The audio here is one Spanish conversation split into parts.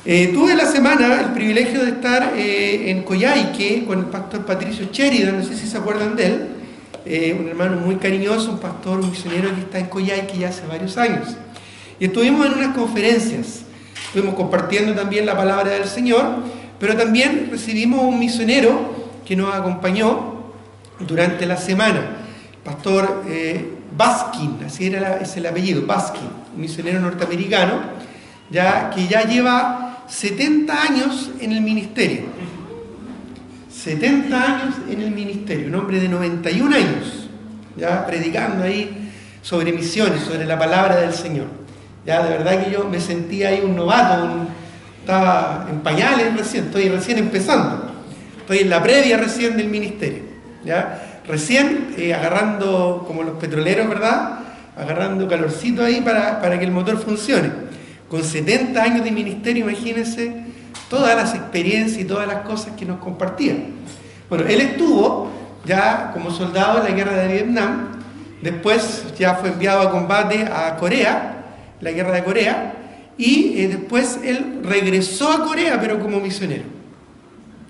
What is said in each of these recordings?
Tuve la semana el privilegio de estar en Coyhaique con el pastor Patricio Sheridan, no sé si se acuerdan de él, un hermano muy cariñoso, un pastor, un misionero que está en Coyhaique ya hace varios años. Y estuvimos en unas conferencias, estuvimos compartiendo también la palabra del Señor, pero también recibimos un misionero que nos acompañó durante la semana, el pastor Baskin, así es el apellido, Baskin, un misionero norteamericano, que ya lleva 70 años en el ministerio. 70 años en el ministerio, un hombre de 91 años, ya predicando ahí sobre misiones, sobre la palabra del Señor. Ya de verdad que yo me sentía ahí un novato, estaba en pañales estoy recién empezando, estoy en la previa recién del ministerio, ya recién agarrando, como los petroleros, ¿verdad? Agarrando calorcito ahí para que el motor funcione. Con 70 años de ministerio, imagínense todas las experiencias y todas las cosas que nos compartían. Bueno, él estuvo ya como soldado en la guerra de Vietnam, después ya fue enviado a combate a Corea, la guerra de Corea, y después él regresó a Corea, pero como misionero.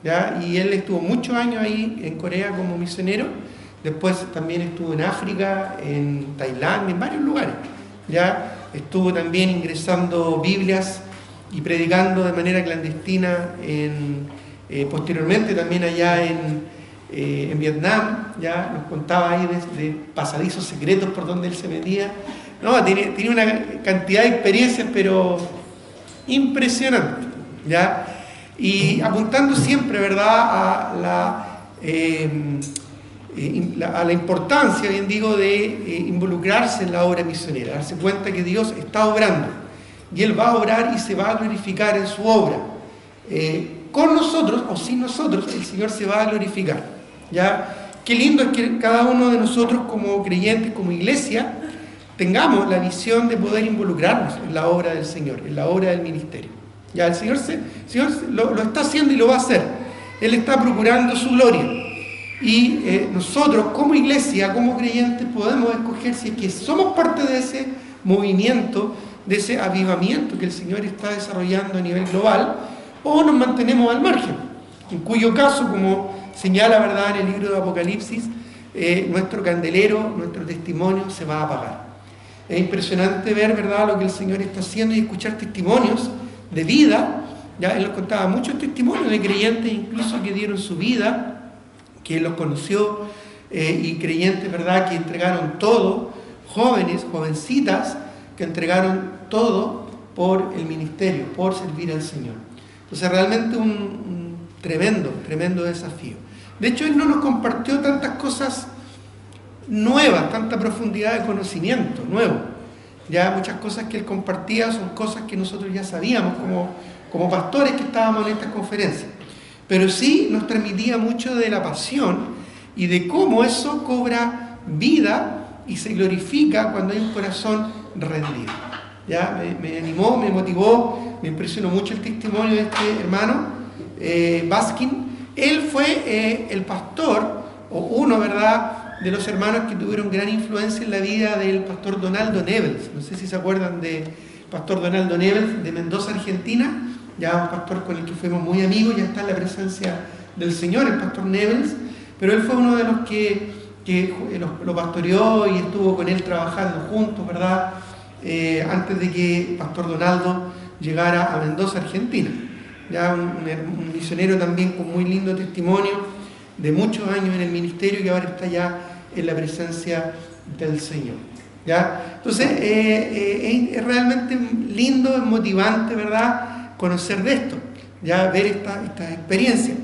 ¿Ya? Y él estuvo muchos años ahí en Corea como misionero, después también estuvo en África, en Tailandia, en varios lugares. ¿Ya? Estuvo también ingresando Biblias y predicando de manera clandestina posteriormente también allá en Vietnam. Ya nos contaba ahí de pasadizos secretos por donde él se metía. No, tiene una cantidad de experiencias, pero impresionante, ¿ya? Y apuntando siempre, ¿verdad?, a la importancia, bien digo, de involucrarse en la obra misionera, darse cuenta que Dios está obrando y Él va a obrar y se va a glorificar en su obra. Con nosotros o sin nosotros, el Señor se va a glorificar. ¿Ya? Qué lindo es que cada uno de nosotros como creyentes, como iglesia, tengamos la visión de poder involucrarnos en la obra del Señor, en la obra del ministerio. Ya, el Señor lo está haciendo y lo va a hacer. Él está procurando su gloria. Y nosotros como iglesia, como creyentes, podemos escoger si es que somos parte de ese movimiento, de ese avivamiento que el Señor está desarrollando a nivel global, o nos mantenemos al margen, en cuyo caso, como señala, ¿verdad?, en el libro de Apocalipsis, nuestro candelero, nuestro testimonio se va a apagar. Es impresionante ver, ¿verdad?, lo que el Señor está haciendo y escuchar testimonios de vida. Ya Él nos contaba muchos testimonios de creyentes incluso que dieron su vida, que Él los conoció, y creyentes, ¿verdad?, que entregaron todo, jóvenes, jovencitas, que entregaron todo por el ministerio, por servir al Señor. Entonces realmente un tremendo desafío. De hecho, Él no nos compartió tantas cosas nuevas, tanta profundidad de conocimiento nuevo. Ya muchas cosas que Él compartía son cosas que nosotros ya sabíamos como pastores que estábamos en estas conferencias. Pero sí nos transmitía mucho de la pasión y de cómo eso cobra vida y se glorifica cuando hay un corazón rendido. ¿Ya? Me animó, me motivó, me impresionó mucho el testimonio de este hermano, Baskin. Él fue el pastor, o uno, ¿verdad?, de los hermanos que tuvieron gran influencia en la vida del pastor Donaldo Nebles. No sé si se acuerdan del pastor Donaldo Nebles de Mendoza, Argentina. Ya un pastor con el que fuimos muy amigos, ya está en la presencia del Señor, el pastor Nebles, pero él fue uno de los que lo pastoreó y estuvo con él trabajando juntos, ¿verdad?, antes de que el pastor Donaldo llegara a Mendoza, Argentina. Ya un misionero también con muy lindo testimonio, de muchos años en el ministerio, que ahora está ya en la presencia del Señor. ¿Ya? Entonces, es realmente lindo, es motivante, ¿verdad?, conocer de esto, ya ver esta experiencia.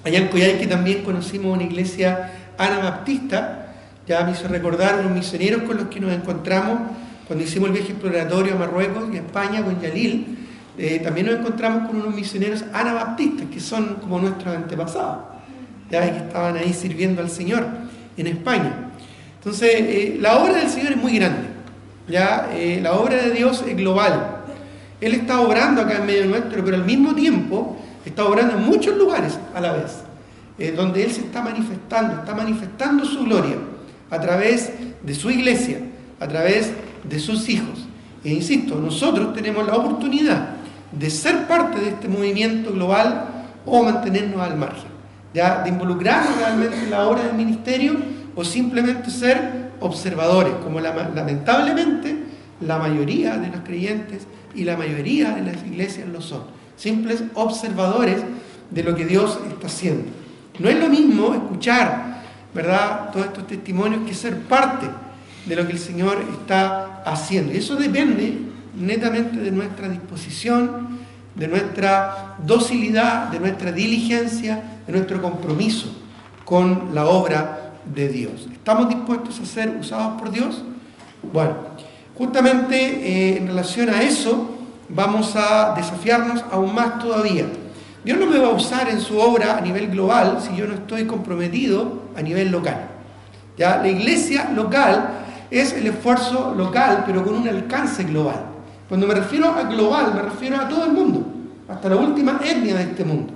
Allá en Coyhaique también conocimos una iglesia anabaptista. Ya me hizo recordar unos misioneros con los que nos encontramos cuando hicimos el viaje exploratorio a Marruecos y a España con Yalil. También nos encontramos con unos misioneros anabaptistas que son como nuestros antepasados, ya que estaban ahí sirviendo al Señor en España. Entonces, la obra del Señor es muy grande, ya la obra de Dios es global. Él está obrando acá en medio nuestro, pero al mismo tiempo está obrando en muchos lugares a la vez, donde Él se está manifestando su gloria a través de su iglesia, a través de sus hijos. E insisto, nosotros tenemos la oportunidad de ser parte de este movimiento global o mantenernos al margen, ¿ya? De involucrarnos realmente en la obra del ministerio o simplemente ser observadores, como lamentablemente la mayoría de los creyentes y la mayoría de las iglesias lo son, simples observadores de lo que Dios está haciendo. No es lo mismo escuchar, ¿verdad?, todos estos testimonios que ser parte de lo que el Señor está haciendo. Y eso depende netamente de nuestra disposición, de nuestra docilidad, de nuestra diligencia, de nuestro compromiso con la obra de Dios. ¿Estamos dispuestos a ser usados por Dios? Bueno, justamente en relación a eso vamos a desafiarnos aún más todavía. Dios no me va a usar en su obra a nivel global si yo no estoy comprometido a nivel local. ¿Ya? La iglesia local es el esfuerzo local, pero con un alcance global. Cuando me refiero a global, me refiero a todo el mundo, hasta la última etnia de este mundo.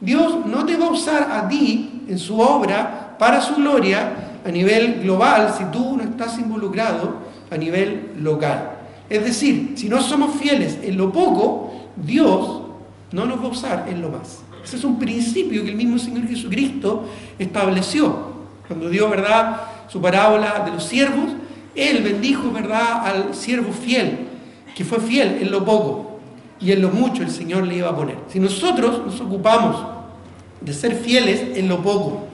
Dios no te va a usar a ti en su obra para su gloria a nivel global si tú no estás involucrado a nivel local. Es decir, si no somos fieles en lo poco, Dios no nos va a usar en lo más. Ese es un principio que el mismo Señor Jesucristo estableció. Cuando dio, ¿verdad?, su parábola de los siervos, Él bendijo, ¿verdad?, al siervo fiel, que fue fiel en lo poco, y en lo mucho el Señor le iba a poner. Si nosotros nos ocupamos de ser fieles en lo poco,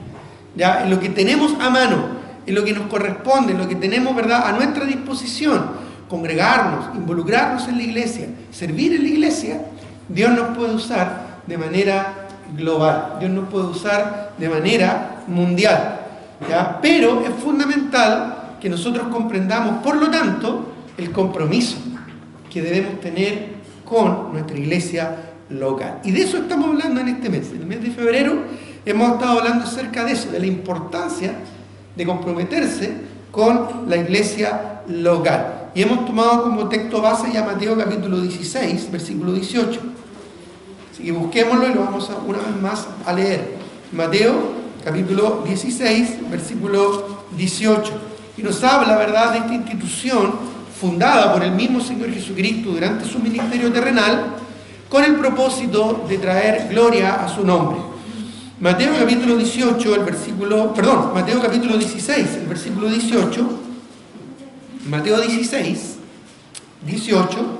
¿ya?, en lo que tenemos a mano, en lo que nos corresponde, en lo que tenemos, ¿verdad?, a nuestra disposición, congregarnos, involucrarnos en la iglesia, servir en la iglesia, Dios nos puede usar de manera global, Dios nos puede usar de manera mundial, ¿ya? Pero es fundamental que nosotros comprendamos, por lo tanto, el compromiso que debemos tener con nuestra iglesia local. Y de eso estamos hablando en este mes. En el mes de febrero hemos estado hablando acerca de eso, de la importancia de comprometerse con la iglesia local. Y hemos tomado como texto base ya Mateo capítulo 16, versículo 18. Así que busquémoslo y lo vamos a, una vez más a leer. Mateo capítulo 16, versículo 18. Y nos habla, ¿verdad?, de esta institución fundada por el mismo Señor Jesucristo durante su ministerio terrenal con el propósito de traer gloria a su nombre. Mateo capítulo 18, Mateo capítulo 16, el versículo 18. Mateo 16, 18,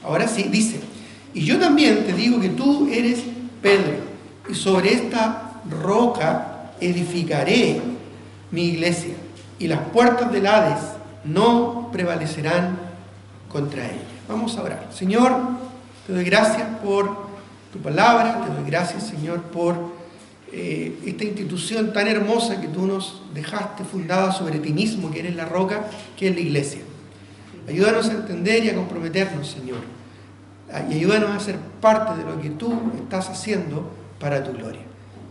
ahora sí, dice: y yo también te digo que tú eres Pedro, y sobre esta roca edificaré mi iglesia, y las puertas del Hades no prevalecerán contra ella. Vamos a orar. Señor, te doy gracias por tu palabra, te doy gracias, Señor, por esta institución tan hermosa que tú nos dejaste fundada sobre ti mismo, que eres la roca, que es la iglesia. Ayúdanos a entender y a comprometernos, Señor, y ayúdanos a ser parte de lo que tú estás haciendo para tu gloria.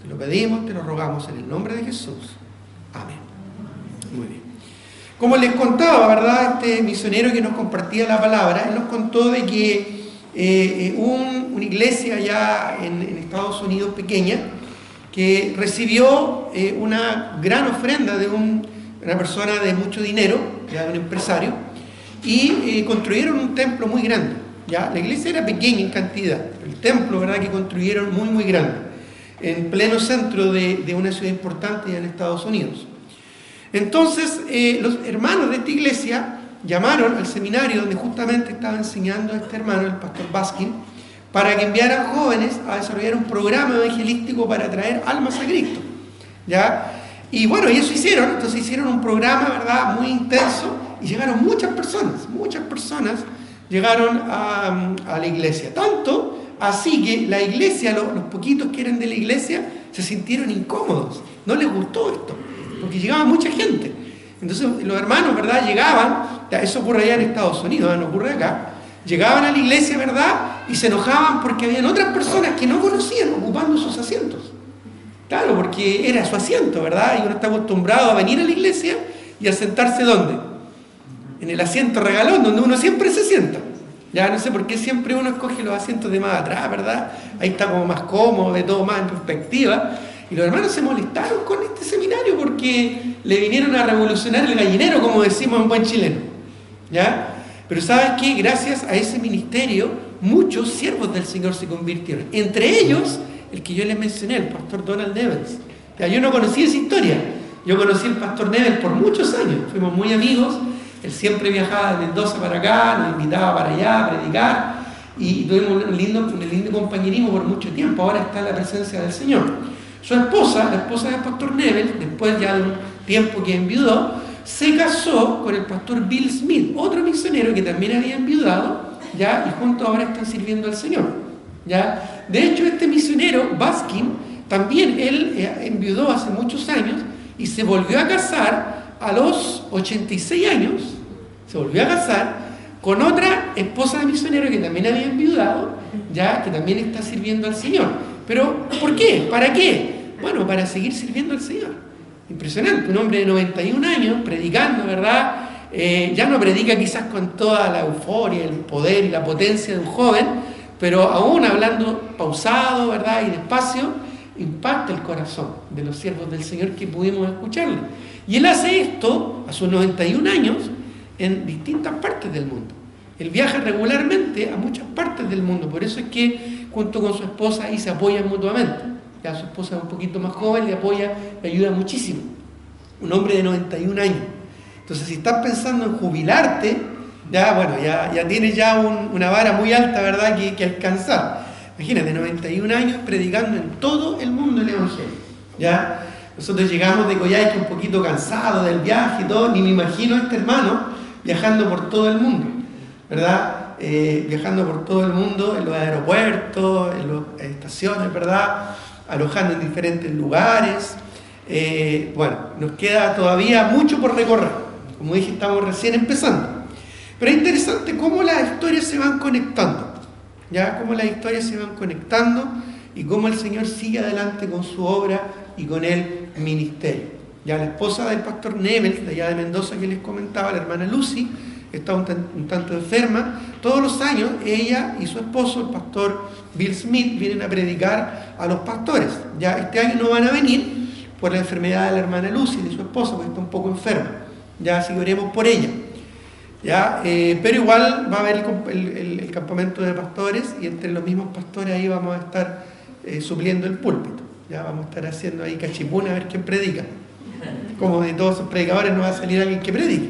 Te lo pedimos, te lo rogamos en el nombre de Jesús. Amén. Muy bien. Como les contaba, ¿verdad?, este misionero que nos compartía la palabra, él nos contó de que una iglesia allá en Estados Unidos pequeña, que recibió una gran ofrenda de una persona de mucho dinero, ya de un empresario, y construyeron un templo muy grande. ¿Ya? La iglesia era pequeña en cantidad, pero el templo, ¿verdad?, que construyeron muy, muy grande, en pleno centro de una ciudad importante ya en Estados Unidos. Entonces, los hermanos de esta iglesia llamaron al seminario donde justamente estaba enseñando este hermano, el pastor Baskin, para que enviaran jóvenes a desarrollar un programa evangelístico para traer almas a Cristo, ¿ya? Y bueno, y eso hicieron. Entonces hicieron un programa, ¿verdad?, muy intenso, y llegaron muchas personas llegaron a la iglesia. Tanto así que la iglesia, los poquitos que eran de la iglesia, se sintieron incómodos, no les gustó esto, porque llegaba mucha gente. Entonces los hermanos, ¿verdad?, llegaban, eso ocurre allá en Estados Unidos, no ocurre acá. Llegaban a la iglesia, ¿verdad?, y se enojaban porque habían otras personas que no conocían ocupando sus asientos. Claro, porque era su asiento, ¿verdad? Y uno está acostumbrado a venir a la iglesia y a sentarse ¿dónde? En el asiento regalón, donde uno siempre se sienta. Ya no sé por qué siempre uno escoge los asientos de más atrás, ¿verdad? Ahí está como más cómodo, ve todo más en perspectiva. Y los hermanos se molestaron con este seminario porque le vinieron a revolucionar el gallinero, como decimos en buen chileno. ¿Ya? Pero ¿sabes qué? Gracias a ese ministerio muchos siervos del Señor se convirtieron. Entre ellos, el que yo les mencioné, el pastor Donald Nevels. Ya, yo no conocía esa historia. Yo conocí al pastor Nevels por muchos años. Fuimos muy amigos. Él siempre viajaba de Mendoza para acá, nos invitaba para allá a predicar. Y tuvimos un lindo compañerismo por mucho tiempo. Ahora está en la presencia del Señor. Su esposa, la esposa del pastor Nevels, después ya de un tiempo que enviudó, se casó con el pastor Bill Smith, otro misionero que también había enviudado, ¿ya? Y juntos ahora están sirviendo al Señor, ¿ya? De hecho, este misionero, Baskin, también él enviudó hace muchos años y se volvió a casar a los 86 años, se volvió a casar con otra esposa de misionero que también había enviudado, ¿ya? Que también está sirviendo al Señor. Pero, ¿por qué? ¿Para qué? Bueno, para seguir sirviendo al Señor. Impresionante, un hombre de 91 años predicando, ¿verdad? Ya no predica quizás con toda la euforia, el poder y la potencia de un joven, pero aún hablando pausado, ¿verdad? Y despacio, impacta el corazón de los siervos del Señor que pudimos escucharle. Y él hace esto a sus 91 años en distintas partes del mundo. Él viaja regularmente a muchas partes del mundo, por eso es que junto con su esposa ahí se apoyan mutuamente. Ya su esposa es un poquito más joven, le apoya, le ayuda muchísimo. Un hombre de 91 años. Entonces, si estás pensando en jubilarte, ya tienes ya una vara muy alta, ¿verdad?, que alcanzar. Imagínate, 91 años predicando en todo el mundo el Evangelio. ¿Ya? Nosotros llegamos de Coyhaique un poquito cansados del viaje y todo, ni me imagino a este hermano viajando por todo el mundo, ¿verdad? Viajando por todo el mundo, en los aeropuertos, en las estaciones, ¿verdad? Alojando en diferentes lugares. Nos queda todavía mucho por recorrer. Como dije, estamos recién empezando. Pero es interesante cómo las historias se van conectando. ¿Ya? Cómo las historias se van conectando y cómo el Señor sigue adelante con su obra y con el ministerio. Ya la esposa del pastor Nevels, de allá de Mendoza que les comentaba, la hermana Lucy, está un tanto enferma. Todos los años ella y su esposo, el pastor Bill Smith, vienen a predicar a los pastores. Ya este año no van a venir por la enfermedad de la hermana Lucy, de su esposa, porque está un poco enferma. Ya así que oremos por ella. ¿Ya? Pero igual va a haber el campamento de pastores y entre los mismos pastores ahí vamos a estar supliendo el púlpito. Ya vamos a estar haciendo ahí cachipún a ver quién predica. Como de todos esos predicadores no va a salir alguien que predique.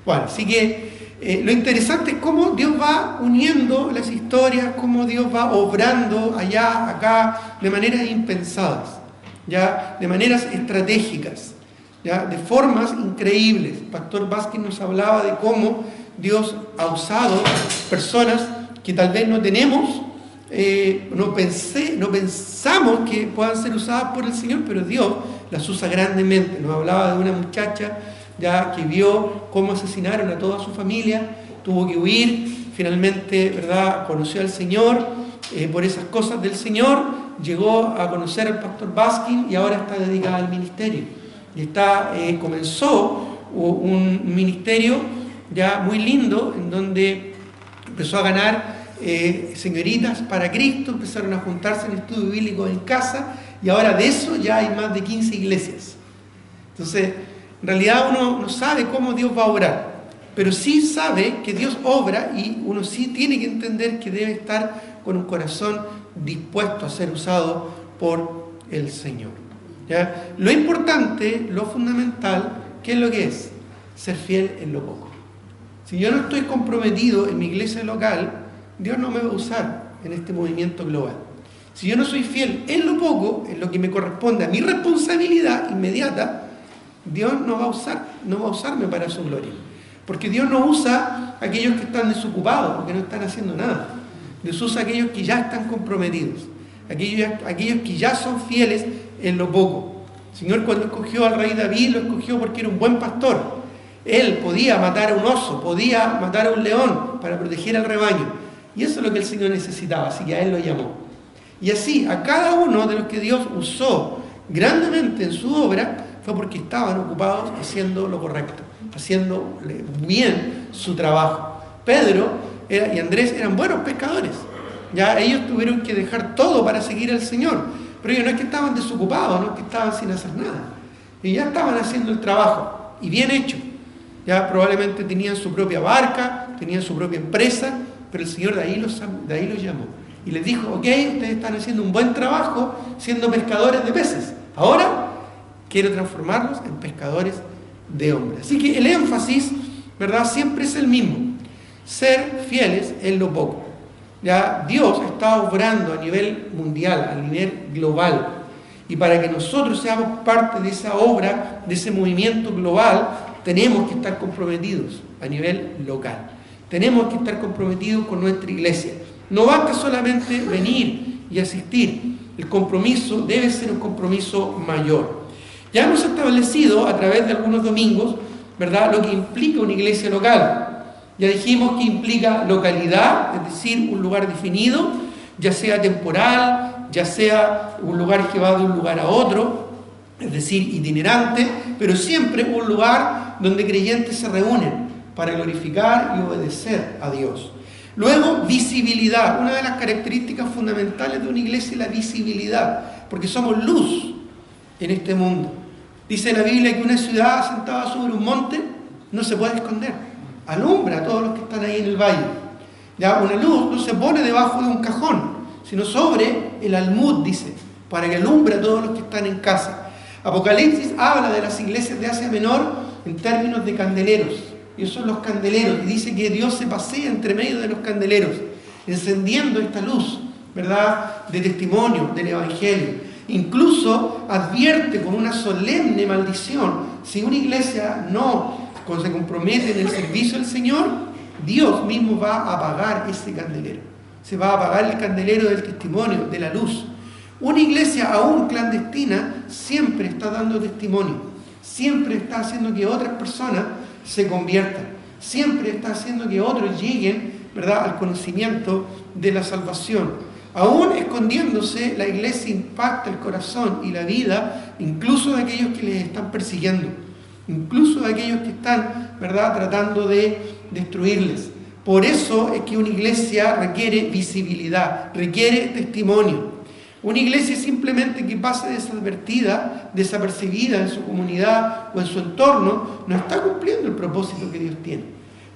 Bueno, así que lo interesante es cómo Dios va uniendo las historias, cómo Dios va obrando allá, acá, de maneras impensadas, ¿ya? De maneras estratégicas, ¿ya? De formas increíbles. El pastor Baskin nos hablaba de cómo Dios ha usado personas que tal vez no tenemos, no pensamos que puedan ser usadas por el Señor, pero Dios las usa grandemente. Nos hablaba de una muchacha ya que vio cómo asesinaron a toda su familia, tuvo que huir, finalmente, ¿verdad?, conoció al Señor, por esas cosas del Señor, llegó a conocer al pastor Baskin y ahora está dedicada al ministerio. Y comenzó un ministerio ya muy lindo, en donde empezó a ganar señoritas para Cristo, empezaron a juntarse en estudio bíblico en casa, y ahora de eso ya hay más de 15 iglesias. Entonces, en realidad uno no sabe cómo Dios va a obrar, pero sí sabe que Dios obra y uno sí tiene que entender que debe estar con un corazón dispuesto a ser usado por el Señor. ¿Ya? Lo importante, lo fundamental, ¿qué es lo que es? Ser fiel en lo poco. Si yo no estoy comprometido en mi iglesia local, Dios no me va a usar en este movimiento global. Si yo no soy fiel en lo poco, en lo que me corresponde a mi responsabilidad inmediata, Dios no va a usarme para su gloria. Porque Dios no usa a aquellos que están desocupados o que no están haciendo nada. Dios usa a aquellos que ya están comprometidos, aquellos que ya son fieles en lo poco. El Señor, cuando escogió al rey David, lo escogió porque era un buen pastor. Él podía matar a un oso, podía matar a un león para proteger al rebaño. Y eso es lo que el Señor necesitaba, así que a él lo llamó. Y así, a cada uno de los que Dios usó grandemente en su obra, fue porque estaban ocupados haciendo lo correcto, haciendo bien su trabajo. Pedro y Andrés eran buenos pescadores. Ya ellos tuvieron que dejar todo para seguir al Señor. Pero ellos no es que estaban desocupados, no es que estaban sin hacer nada. Ellos ya estaban haciendo el trabajo, y bien hecho. Ya probablemente tenían su propia barca, tenían su propia empresa, pero el Señor de ahí los llamó. Y les dijo, ok, ustedes están haciendo un buen trabajo siendo pescadores de peces. Ahora quiero transformarlos en pescadores de hombres. Así que el énfasis, ¿verdad?, siempre es el mismo. Ser fieles en lo poco. Ya Dios está obrando a nivel mundial, a nivel global. Y para que nosotros seamos parte de esa obra, de ese movimiento global, tenemos que estar comprometidos a nivel local. Tenemos que estar comprometidos con nuestra iglesia. No basta solamente venir y asistir. El compromiso debe ser un compromiso mayor. Ya hemos establecido a través de algunos domingos, ¿verdad?, lo que implica una iglesia local. Ya dijimos que implica localidad, es decir, un lugar definido, ya sea temporal, ya sea un lugar que va de un lugar a otro, es decir, itinerante, pero siempre un lugar donde creyentes se reúnen para glorificar y obedecer a Dios. Luego, visibilidad. Una de las características fundamentales de una iglesia es la visibilidad, porque somos luz en este mundo. Dice la Biblia que una ciudad asentada sobre un monte no se puede esconder. Alumbra a todos los que están ahí en el valle. Ya, una luz no se pone debajo de un cajón, sino sobre el almud, dice, para que alumbre a todos los que están en casa. Apocalipsis habla de las iglesias de Asia Menor en términos de candeleros. Y esos son los candeleros. Y dice que Dios se pasea entre medio de los candeleros, encendiendo esta luz, ¿verdad?, de testimonio del Evangelio. Incluso advierte con una solemne maldición: si una iglesia no se compromete en el servicio del Señor, Dios mismo va a apagar ese candelero. Se va a apagar el candelero del testimonio, de la luz. Una iglesia aún clandestina siempre está dando testimonio, siempre está haciendo que otras personas se conviertan, siempre está haciendo que otros lleguen, ¿verdad?, al conocimiento de la salvación. Aún escondiéndose, la iglesia impacta el corazón y la vida, incluso de aquellos que les están persiguiendo, incluso de aquellos que están, ¿verdad?, tratando de destruirles. Por eso es que una iglesia requiere visibilidad, requiere testimonio. Una iglesia simplemente que pase desadvertida, desapercibida en su comunidad o en su entorno, no está cumpliendo el propósito que Dios tiene.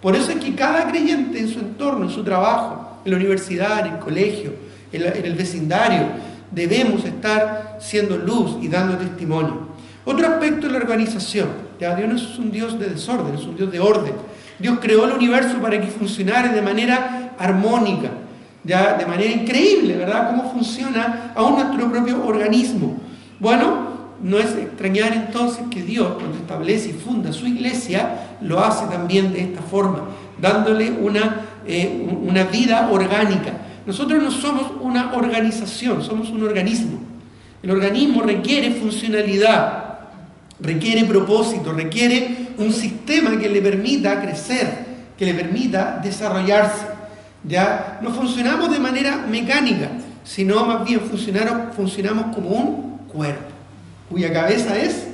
Por eso es que cada creyente en su entorno, en su trabajo, en la universidad, en el colegio, en el vecindario, debemos estar siendo luz y dando testimonio. Otro aspecto es la organización. Ya, Dios no es un Dios de desorden, es un Dios de orden. Dios creó el universo para que funcionara de manera armónica, ya, de manera increíble, ¿verdad?, cómo funciona aún nuestro propio organismo. Bueno, no es extrañar entonces que Dios, cuando establece y funda su iglesia, lo hace también de esta forma, dándole una vida orgánica. Nosotros no somos una organización, somos un organismo. El organismo requiere funcionalidad, requiere propósito, requiere un sistema que le permita crecer, que le permita desarrollarse. Ya no funcionamos de manera mecánica, sino más bien funcionamos como un cuerpo, cuya cabeza es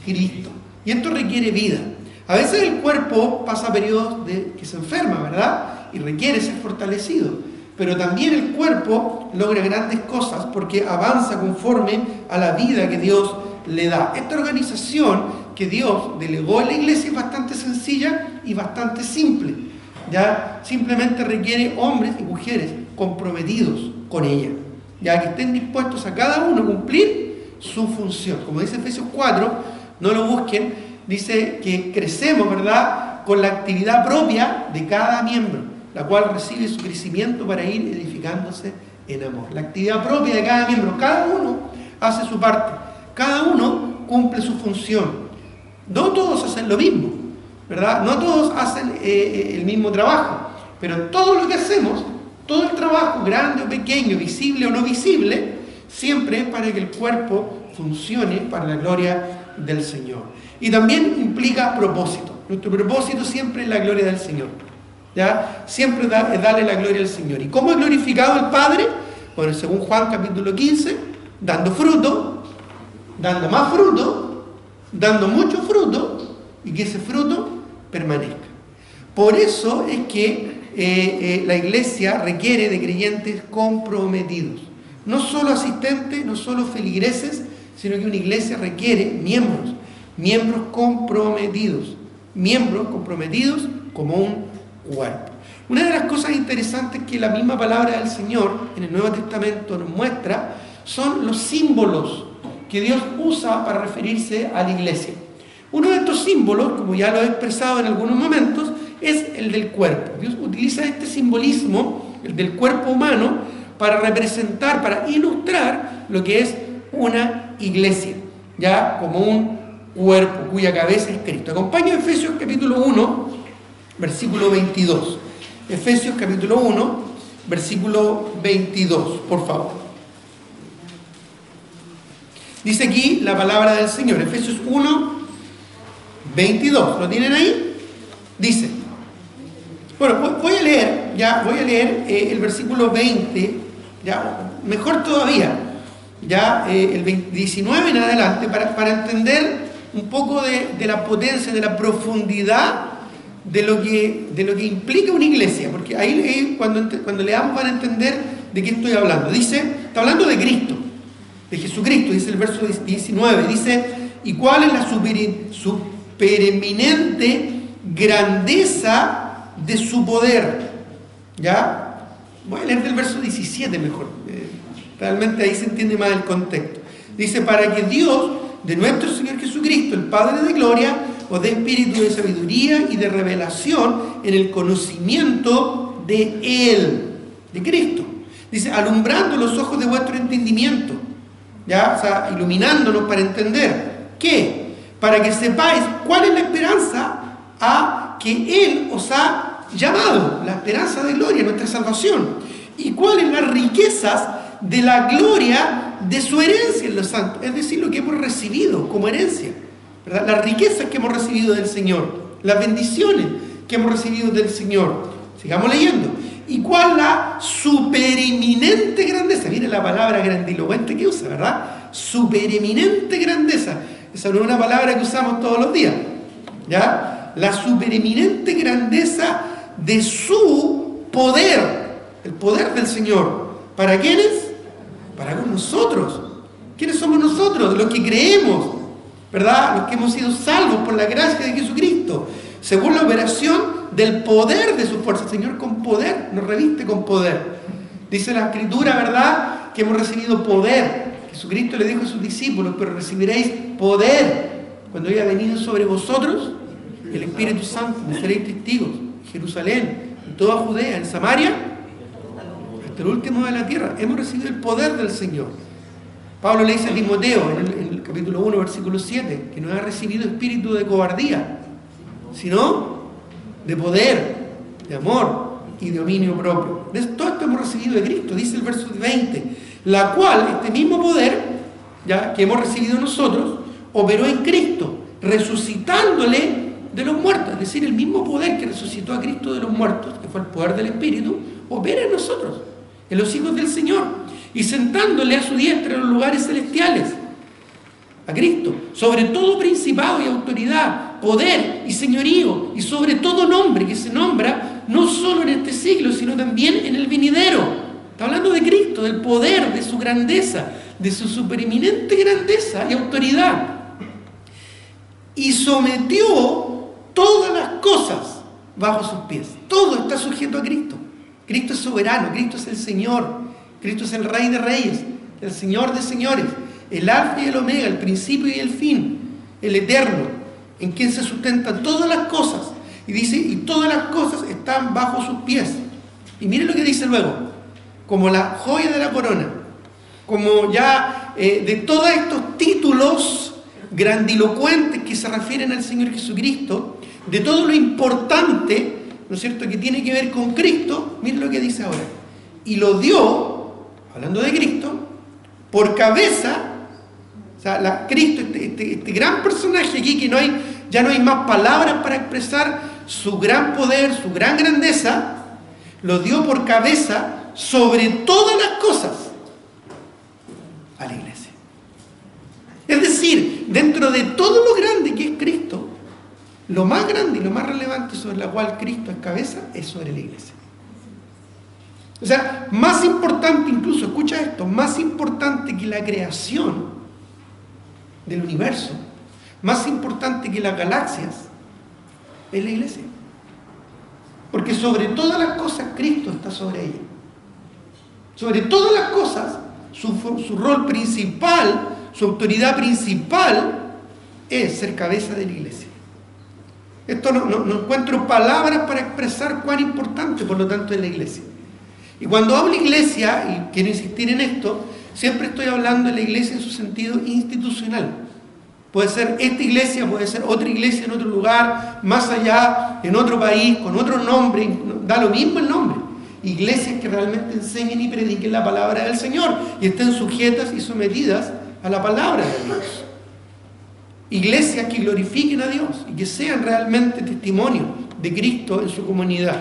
Cristo. Y esto requiere vida. A veces el cuerpo pasa periodos que se enferma, ¿verdad?, y requiere ser fortalecido. Pero también el cuerpo logra grandes cosas porque avanza conforme a la vida que Dios le da. Esta organización que Dios delegó en la iglesia es bastante sencilla y bastante simple. Ya simplemente requiere hombres y mujeres comprometidos con ella, ya que estén dispuestos a cada uno a cumplir su función. Como dice Efesios 4, no lo busquen, dice que crecemos, ¿verdad?, con la actividad propia de cada miembro, la cual recibe su crecimiento para ir edificándose en amor. La actividad propia de cada miembro, cada uno hace su parte, cada uno cumple su función. No todos hacen lo mismo, ¿verdad? No todos hacen el mismo trabajo, pero todo lo que hacemos, todo el trabajo, grande o pequeño, visible o no visible, siempre es para que el cuerpo funcione para la gloria del Señor. Y también implica propósito. Nuestro propósito siempre es la gloria del Señor. ¿Ya? Siempre es darle la gloria al Señor. ¿Y cómo es glorificado el Padre? Bueno, según Juan capítulo 15, dando fruto, dando más fruto, dando mucho fruto, y que ese fruto permanezca. Por eso es que la iglesia requiere de creyentes comprometidos. No solo asistentes, no solo feligreses, sino que una iglesia requiere miembros comprometidos como un cuerpo. Una de las cosas interesantes que la misma palabra del Señor en el Nuevo Testamento nos muestra son los símbolos que Dios usa para referirse a la iglesia. Uno de estos símbolos, como ya lo he expresado en algunos momentos, es el del cuerpo. Dios utiliza este simbolismo, el del cuerpo humano, para representar, para ilustrar lo que es una iglesia, ya como un cuerpo cuya cabeza es Cristo. Acompaña Efesios capítulo 1, versículo 22. Efesios capítulo 1, versículo 22, por favor. Dice aquí la palabra del Señor, Efesios 1, 22. ¿Lo tienen ahí? Dice, bueno, voy a leer el versículo 20, ya, mejor todavía, ya el 19 en adelante, para entender un poco de la potencia, de la profundidad de lo que implica una iglesia, porque ahí cuando leamos van a entender de qué estoy hablando. Dice, está hablando de Cristo, de Jesucristo, dice el verso 19, dice, ¿y cuál es la supereminente grandeza de su poder? ¿Ya? Voy a leer del verso 17 mejor, realmente ahí se entiende más el contexto. Dice, para que Dios de nuestro Señor Jesucristo, el Padre de gloria, os dé espíritu de sabiduría y de revelación en el conocimiento de Él, de Cristo. Dice, alumbrando los ojos de vuestro entendimiento, ¿ya? O sea, iluminándonos para entender. ¿Qué? Para que sepáis cuál es la esperanza a que Él os ha llamado, la esperanza de gloria, nuestra salvación. Y cuáles las riquezas de la gloria de su herencia en los santos, es decir, lo que hemos recibido como herencia, ¿verdad? Las riquezas que hemos recibido del Señor, las bendiciones que hemos recibido del Señor. Sigamos leyendo. ¿Y cuál la supereminente grandeza? Mire la palabra grandilocuente que usa, ¿verdad? Supereminente grandeza. Esa no es una palabra que usamos todos los días, ¿ya? La supereminente grandeza de su poder, el poder del Señor. ¿Para quiénes? Para con nosotros. ¿Quiénes somos nosotros? Los que creemos, ¿verdad? Los que hemos sido salvos por la gracia de Jesucristo, según la operación del poder de su fuerza. El Señor con poder, nos reviste con poder. Dice la Escritura, ¿verdad?, que hemos recibido poder. Jesucristo le dijo a sus discípulos, pero recibiréis poder cuando haya venido sobre vosotros el Espíritu Santo. Me seréis testigos en Jerusalén, en toda Judea, en Samaria, hasta el último de la tierra. Hemos recibido el poder del Señor. Pablo le dice a Timoteo en el capítulo 1, versículo 7, que no ha recibido espíritu de cobardía, sino de poder, de amor y de dominio propio. Todo esto hemos recibido de Cristo, dice el verso 20, la cual, este mismo poder, ya que hemos recibido nosotros, operó en Cristo, resucitándole de los muertos. Es decir, el mismo poder que resucitó a Cristo de los muertos, que fue el poder del Espíritu, opera en nosotros, en los hijos del Señor, y sentándole a su diestra en los lugares celestiales, a Cristo, sobre todo principado y autoridad, poder y señorío, y sobre todo nombre que se nombra no solo en este siglo, sino también en el venidero. Está hablando de Cristo, del poder, de su grandeza, de su supereminente grandeza y autoridad. Y sometió todas las cosas bajo sus pies. Todo está sujeto a Cristo. Cristo es soberano, Cristo es el Señor, Cristo es el Rey de Reyes, el Señor de Señores, el Alfa y el Omega, el principio y el fin, el Eterno, en quien se sustentan todas las cosas. Y dice, y todas las cosas están bajo sus pies. Y miren lo que dice luego, como la joya de la corona, como ya de todos estos títulos grandilocuentes que se refieren al Señor Jesucristo, de todo lo importante, ¿no es cierto?, que tiene que ver con Cristo. Miren lo que dice ahora. Y lo dio, hablando de Cristo, por cabeza. O sea, Cristo, este gran personaje aquí, que ya no hay más palabras para expresar su gran poder, su gran grandeza, lo dio por cabeza sobre todas las cosas a la iglesia. Es decir, dentro de todo lo grande que es Cristo, lo más grande y lo más relevante sobre la cual Cristo es cabeza es sobre la iglesia. O sea, más importante incluso, escucha esto, más importante que la creación del universo, más importante que las galaxias, es la iglesia. Porque sobre todas las cosas Cristo está sobre ella. Sobre todas las cosas, su rol principal, su autoridad principal es ser cabeza de la iglesia. Esto no encuentro palabras para expresar cuán importante, por lo tanto, es la iglesia. Y cuando hablo iglesia, y quiero insistir en esto, siempre estoy hablando de la iglesia en su sentido institucional. Puede ser esta iglesia, puede ser otra iglesia en otro lugar, más allá, en otro país, con otro nombre, da lo mismo el nombre. Iglesias que realmente enseñen y prediquen la palabra del Señor y estén sujetas y sometidas a la palabra de Dios. Iglesias que glorifiquen a Dios y que sean realmente testimonio de Cristo en su comunidad.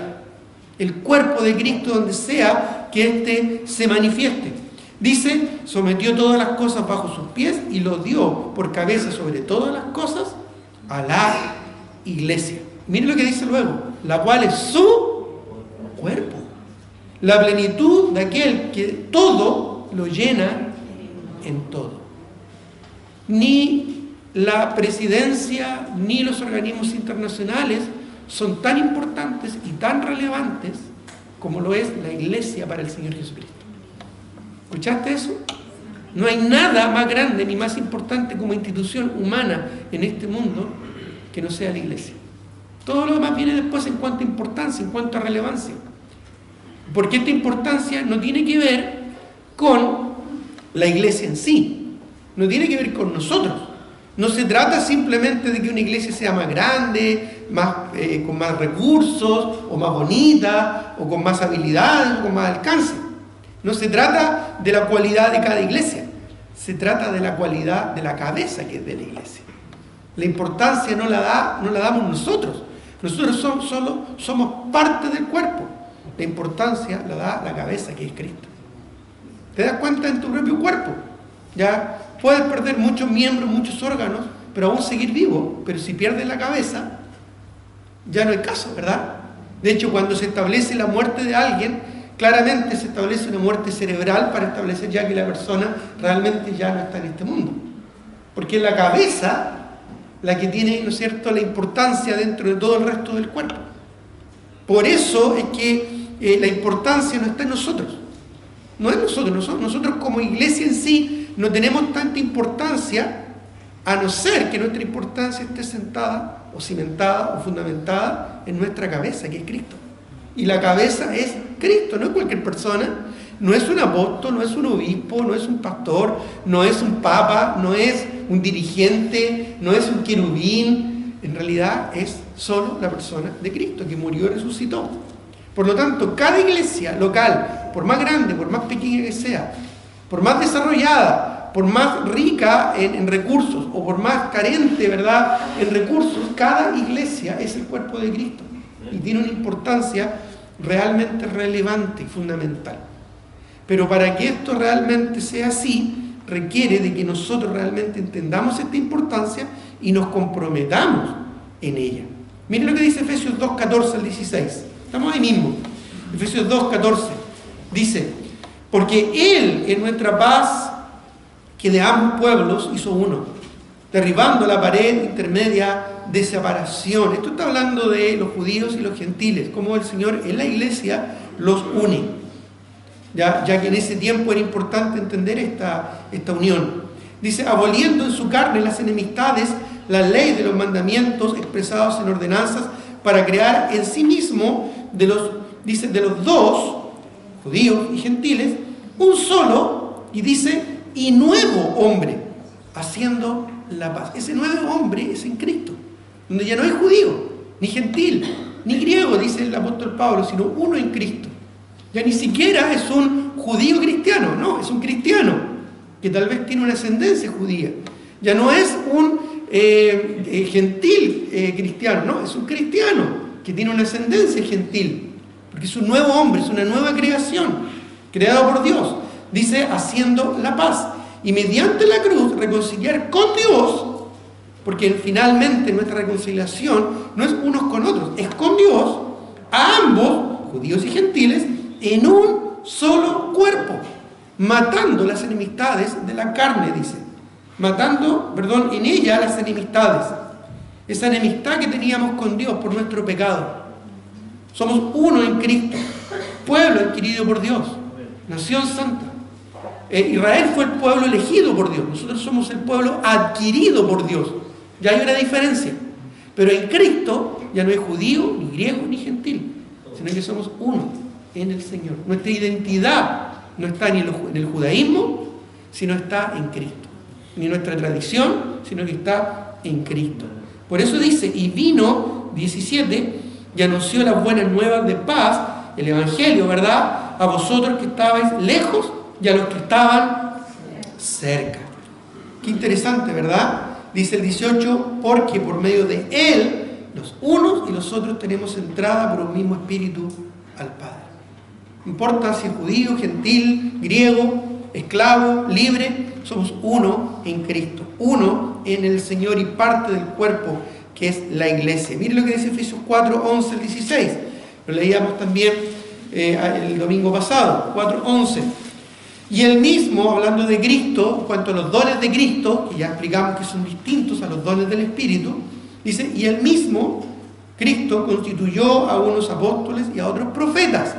El cuerpo de Cristo donde sea que éste se manifieste. Dice, sometió todas las cosas bajo sus pies y lo dio por cabeza sobre todas las cosas a la iglesia. Miren lo que dice luego, la cual es su cuerpo. La plenitud de aquel que todo lo llena en todo. Ni la presidencia ni los organismos internacionales son tan importantes y tan relevantes como lo es la iglesia para el Señor Jesucristo. ¿Escuchaste eso? No hay nada más grande ni más importante como institución humana en este mundo que no sea la iglesia. Todo lo demás viene después en cuanto a importancia, en cuanto a relevancia. Porque esta importancia no tiene que ver con la iglesia en sí, no tiene que ver con nosotros. No se trata simplemente de que una iglesia sea más grande, con más recursos, o más bonita, o con más habilidades, o con más alcance. No se trata de la cualidad de cada iglesia, se trata de la cualidad de la cabeza que es de la iglesia. La importancia no la damos nosotros. Nosotros solo somos parte del cuerpo. La importancia la da la cabeza que es Cristo. ¿Te das cuenta en tu propio cuerpo? Ya puedes perder muchos miembros, muchos órganos, pero aún seguir vivo. Pero si pierdes la cabeza, ya no hay caso, ¿verdad? De hecho, cuando se establece la muerte de alguien, claramente se establece una muerte cerebral para establecer ya que la persona realmente ya no está en este mundo. Porque es la cabeza la que tiene, ¿no es cierto?, la importancia dentro de todo el resto del cuerpo. Por eso es que la importancia no está en nosotros. No es nosotros como iglesia en sí no tenemos tanta importancia, a no ser que nuestra importancia esté sentada o cimentada o fundamentada en nuestra cabeza, que es Cristo. Y la cabeza es Cristo, no es cualquier persona, no es un apóstol, no es un obispo, no es un pastor, no es un papa, no es un dirigente, no es un querubín. En realidad es solo la persona de Cristo que murió y resucitó. Por lo tanto, cada iglesia local, por más grande, por más pequeña que sea, por más desarrollada, por más rica en recursos o por más carente, ¿verdad?, en recursos, cada iglesia es el cuerpo de Cristo y tiene una importancia realmente relevante y fundamental. Pero para que esto realmente sea así, requiere de que nosotros realmente entendamos esta importancia y nos comprometamos en ella. Miren lo que dice Efesios 2, 14 al 16. Estamos ahí mismo. Efesios 2, 14. Dice, porque Él es nuestra paz, que de ambos pueblos hizo uno, derribando la pared intermedia de separación. Esto está hablando de los judíos y los gentiles, como el Señor en la iglesia los une. Ya que en ese tiempo era importante entender esta unión. Dice, aboliendo en su carne las enemistades, la ley de los mandamientos expresados en ordenanzas, para crear en sí mismo de los dos, judíos y gentiles, un solo, y dice, y nuevo hombre, haciendo la paz. Ese nuevo hombre es en Cristo, donde ya no hay judío, ni gentil, ni griego, dice el apóstol Pablo, sino uno en Cristo. Ya ni siquiera es un judío cristiano, no, es un cristiano que tal vez tiene una ascendencia judía. Ya no es un gentil cristiano, no, es un cristiano que tiene una ascendencia gentil, porque es un nuevo hombre, es una nueva creación, creado por Dios. Dice, haciendo la paz, y mediante la cruz reconciliar con Dios, porque finalmente nuestra reconciliación no es unos con otros, es con Dios, a ambos, judíos y gentiles, en un solo cuerpo, matando las enemistades de la carne, dice. En ella las enemistades. Esa enemistad que teníamos con Dios por nuestro pecado. Somos uno en Cristo, pueblo adquirido por Dios, nación santa. Israel fue el pueblo elegido por Dios, nosotros somos el pueblo adquirido por Dios. Ya hay una diferencia, pero en Cristo ya no hay judío, ni griego, ni gentil, sino que somos uno en el Señor. Nuestra identidad no está ni en el judaísmo, sino está en Cristo. Ni nuestra tradición, sino que está en Cristo. Por eso dice, y vino, 17, y anunció las buenas nuevas de paz, el Evangelio, ¿verdad? A vosotros que estabais lejos y a los que estaban cerca. Qué interesante, ¿verdad? Dice el 18, porque por medio de Él, los unos y los otros tenemos entrada por un mismo espíritu al Padre. No importa si es judío, gentil, griego, esclavo, libre, somos uno en Cristo, uno en el Señor y parte del cuerpo que es la iglesia. Mire lo que dice Efesios 4, 11 al 16. Lo leíamos también el domingo pasado, 4, 11. Y él mismo, hablando de Cristo, en cuanto a los dones de Cristo, que ya explicamos que son distintos a los dones del Espíritu, dice, y él mismo, Cristo, constituyó a unos apóstoles y a otros profetas.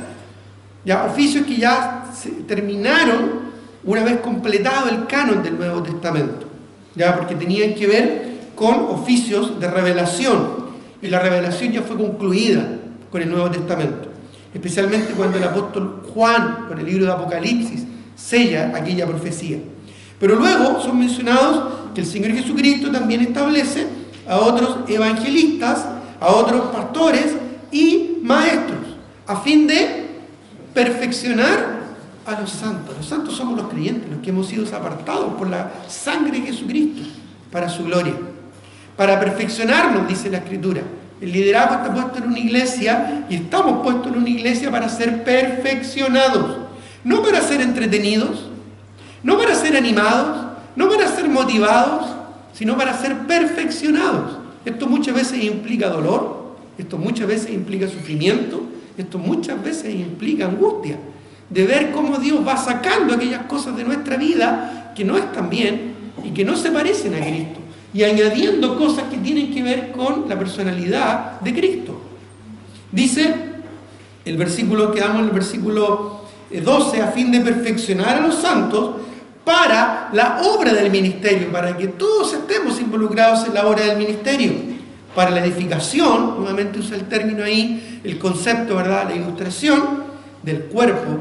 Ya, oficios que ya se terminaron una vez completado el canon del Nuevo Testamento. Ya, porque tenían que ver con oficios de revelación. Y la revelación ya fue concluida con el Nuevo Testamento. Especialmente cuando el apóstol Juan, con el libro de Apocalipsis, sella aquella profecía. Pero luego son mencionados que el Señor Jesucristo también establece a otros evangelistas, a otros pastores y maestros, a fin de perfeccionar a los santos. Los santos somos los creyentes, los que hemos sido apartados por la sangre de Jesucristo para su gloria. Para perfeccionarnos, dice la Escritura. El liderazgo está puesto en una iglesia y estamos puestos en una iglesia para ser perfeccionados. No para ser entretenidos, no para ser animados, no para ser motivados, sino para ser perfeccionados. Esto muchas veces implica dolor, esto muchas veces implica sufrimiento, esto muchas veces implica angustia, de ver cómo Dios va sacando aquellas cosas de nuestra vida que no están bien y que no se parecen a Cristo, y añadiendo cosas que tienen que ver con la personalidad de Cristo. Dice el versículo, quedamos en el versículo 12, a fin de perfeccionar a los santos para la obra del ministerio, para que todos estemos involucrados en la obra del ministerio, para la edificación, nuevamente usa el término ahí, el concepto, ¿verdad?, la ilustración del cuerpo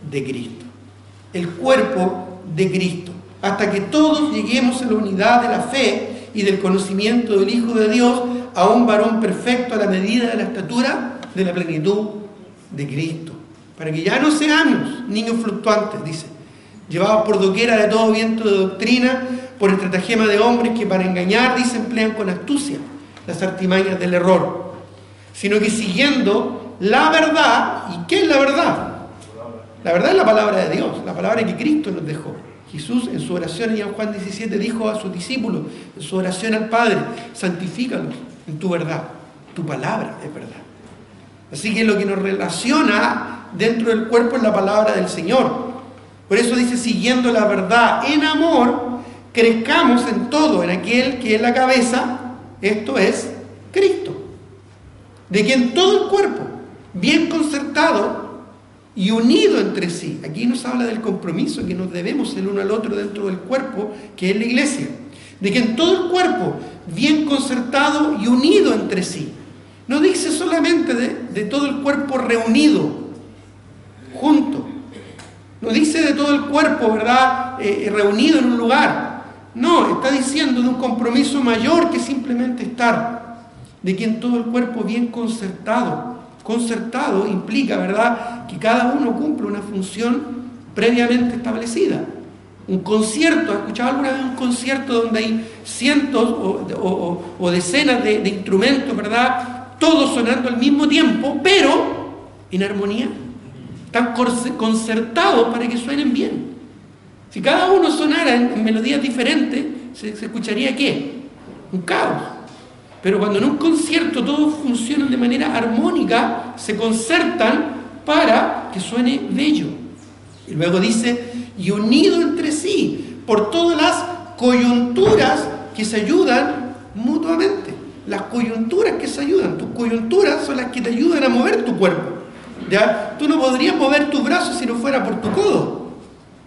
de Cristo. El cuerpo de Cristo, hasta que todos lleguemos a la unidad de la fe y del conocimiento del Hijo de Dios, a un varón perfecto a la medida de la estatura de la plenitud de Cristo. Para que ya no seamos niños fluctuantes, dice, llevados por doquiera de todo viento de doctrina, por estratagema de hombres que para engañar, dice, emplean con astucia las artimañas del error, sino que siguiendo la verdad. ¿Y qué es la verdad? La verdad es la palabra de Dios, la palabra que Cristo nos dejó. Jesús en su oración en Juan 17 dijo a sus discípulos, en su oración al Padre, santifícalos en tu verdad, tu palabra es verdad. Así que lo que nos relaciona dentro del cuerpo es la palabra del Señor. Por eso dice, siguiendo la verdad en amor, crezcamos en todo, en aquel que es la cabeza, esto es Cristo, de quien todo el cuerpo, bien concertado y unido entre sí. Aquí nos habla del compromiso que nos debemos el uno al otro dentro del cuerpo, que es la iglesia. De quien todo el cuerpo, bien concertado y unido entre sí. No dice solamente de todo el cuerpo reunido, junto. No dice de todo el cuerpo, ¿verdad?, reunido en un lugar. No, está diciendo de un compromiso mayor que simplemente estar. De quien todo el cuerpo bien concertado. Concertado implica, ¿verdad?, que cada uno cumple una función previamente establecida. Un concierto, ¿has escuchado alguna vez un concierto donde hay cientos o decenas de instrumentos, ¿verdad?, todos sonando al mismo tiempo, pero en armonía? Están concertados para que suenen bien. Si cada uno sonara en melodías diferentes, se escucharía ¿qué? Un caos. Pero cuando en un concierto todos funcionan de manera armónica, se concertan para que suene bello. Y luego dice, y unido entre sí, por todas las coyunturas que se ayudan mutuamente. las coyunturas que se ayudan. Tus coyunturas son las que te ayudan a mover tu cuerpo, ¿ya? Tú no podrías mover tus brazos si no fuera por tu codo,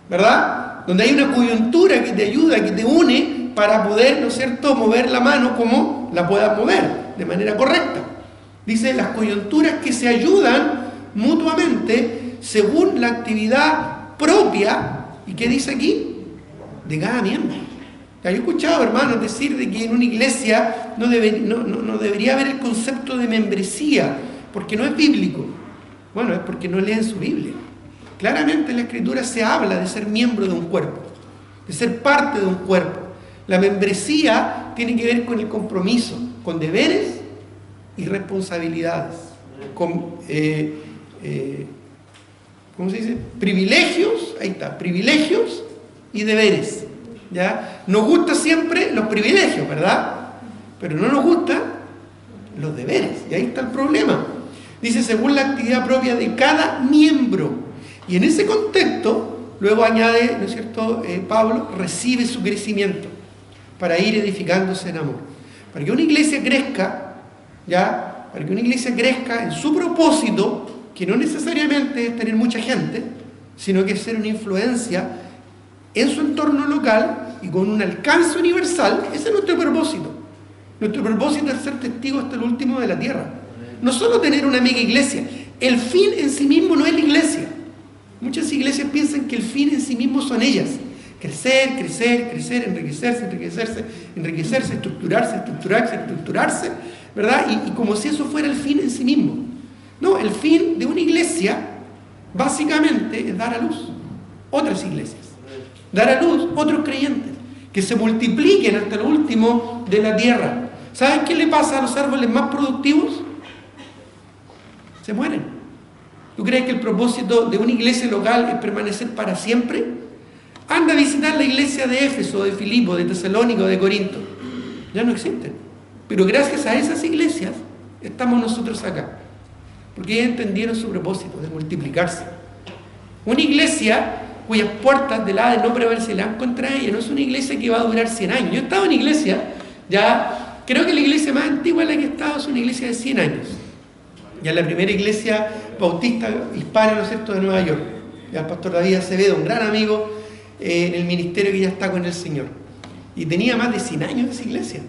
¿verdad? Donde hay una coyuntura que te ayuda, que te une para poder, ¿no es cierto?, mover la mano como la puedas mover, de manera correcta. Dice, las coyunturas que se ayudan mutuamente según la actividad propia, ¿y qué dice aquí? De cada miembro. Ya, yo he escuchado, hermanos, decir de que en una iglesia no debería haber el concepto de membresía, porque no es bíblico. Bueno, es porque no leen su Biblia. Claramente en la Escritura se habla de ser miembro de un cuerpo, de ser parte de un cuerpo. La membresía tiene que ver con el compromiso, con deberes y responsabilidades, con, ¿cómo se dice? Privilegios, ahí está, privilegios y deberes, ¿ya? Nos gustan siempre los privilegios, ¿verdad? Pero no nos gustan los deberes, y ahí está el problema. Dice, según la actividad propia de cada miembro. Y en ese contexto, luego añade, ¿no es cierto?, Pablo, recibe su crecimiento para ir edificándose en amor. Para que una iglesia crezca, ¿ya? Para que una iglesia crezca en su propósito, que no necesariamente es tener mucha gente, sino que es ser una influencia en su entorno local y con un alcance universal. Ese es nuestro propósito. Nuestro propósito es ser testigos hasta el último de la tierra. No solo tener una mega iglesia. El fin en sí mismo no es la iglesia. Muchas iglesias piensan que el fin en sí mismo son ellas. Crecer, crecer, crecer, enriquecerse, enriquecerse, enriquecerse, estructurarse, ¿verdad? Y como si eso fuera el fin en sí mismo. No, el fin de una iglesia básicamente es dar a luz otras iglesias. Dar a luz otros creyentes que se multipliquen hasta lo último de la tierra. ¿Saben qué le pasa a los árboles más productivos? Se mueren. ¿Tú crees que el propósito de una iglesia local es permanecer para siempre? Anda a visitar la iglesia de Éfeso, de Filipo, de Tesalónica, de Corinto. Ya no existen. Pero gracias a esas iglesias estamos nosotros acá. Porque ellos entendieron su propósito de multiplicarse. Una iglesia cuyas puertas del Hades no prevalecerán contra ella, no es una iglesia que va a durar 100 años. Yo he estado en iglesia, ya creo que la iglesia más antigua en la que he estado es una iglesia de 100 años. Ya la primera iglesia bautista hispana, ¿no es cierto?, de Nueva York. Ya el pastor David Acevedo, un gran amigo en el ministerio, que ya está con el Señor. Y tenía más de 100 años esa iglesia.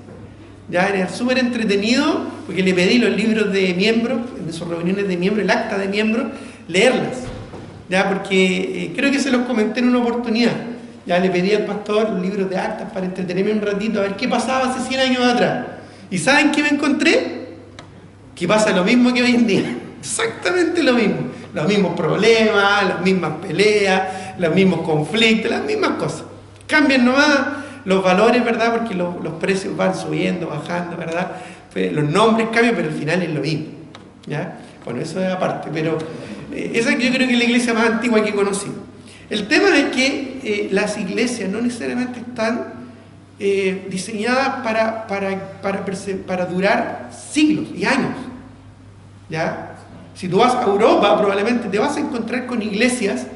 Ya era súper entretenido, porque le pedí los libros de miembros, en sus reuniones de miembros, el acta de miembros, leerlas. Ya, porque creo que se los comenté en una oportunidad. Ya le pedí al pastor los libros de actas para entretenerme un ratito, a ver qué pasaba hace 100 años atrás. ¿Y saben qué me encontré? Que pasa lo mismo que hoy en día. Exactamente lo mismo. Los mismos problemas, las mismas peleas, los mismos conflictos, las mismas cosas. Cambian nomás los valores, ¿verdad? Porque los precios van subiendo, bajando, ¿verdad? Los nombres cambian, pero al final es lo mismo, ¿ya? Bueno, eso es aparte, pero esa yo creo que es la iglesia más antigua que he conocido. El tema es que las iglesias no necesariamente están diseñadas para durar siglos y años, ¿ya? Si tú vas a Europa, probablemente te vas a encontrar con iglesias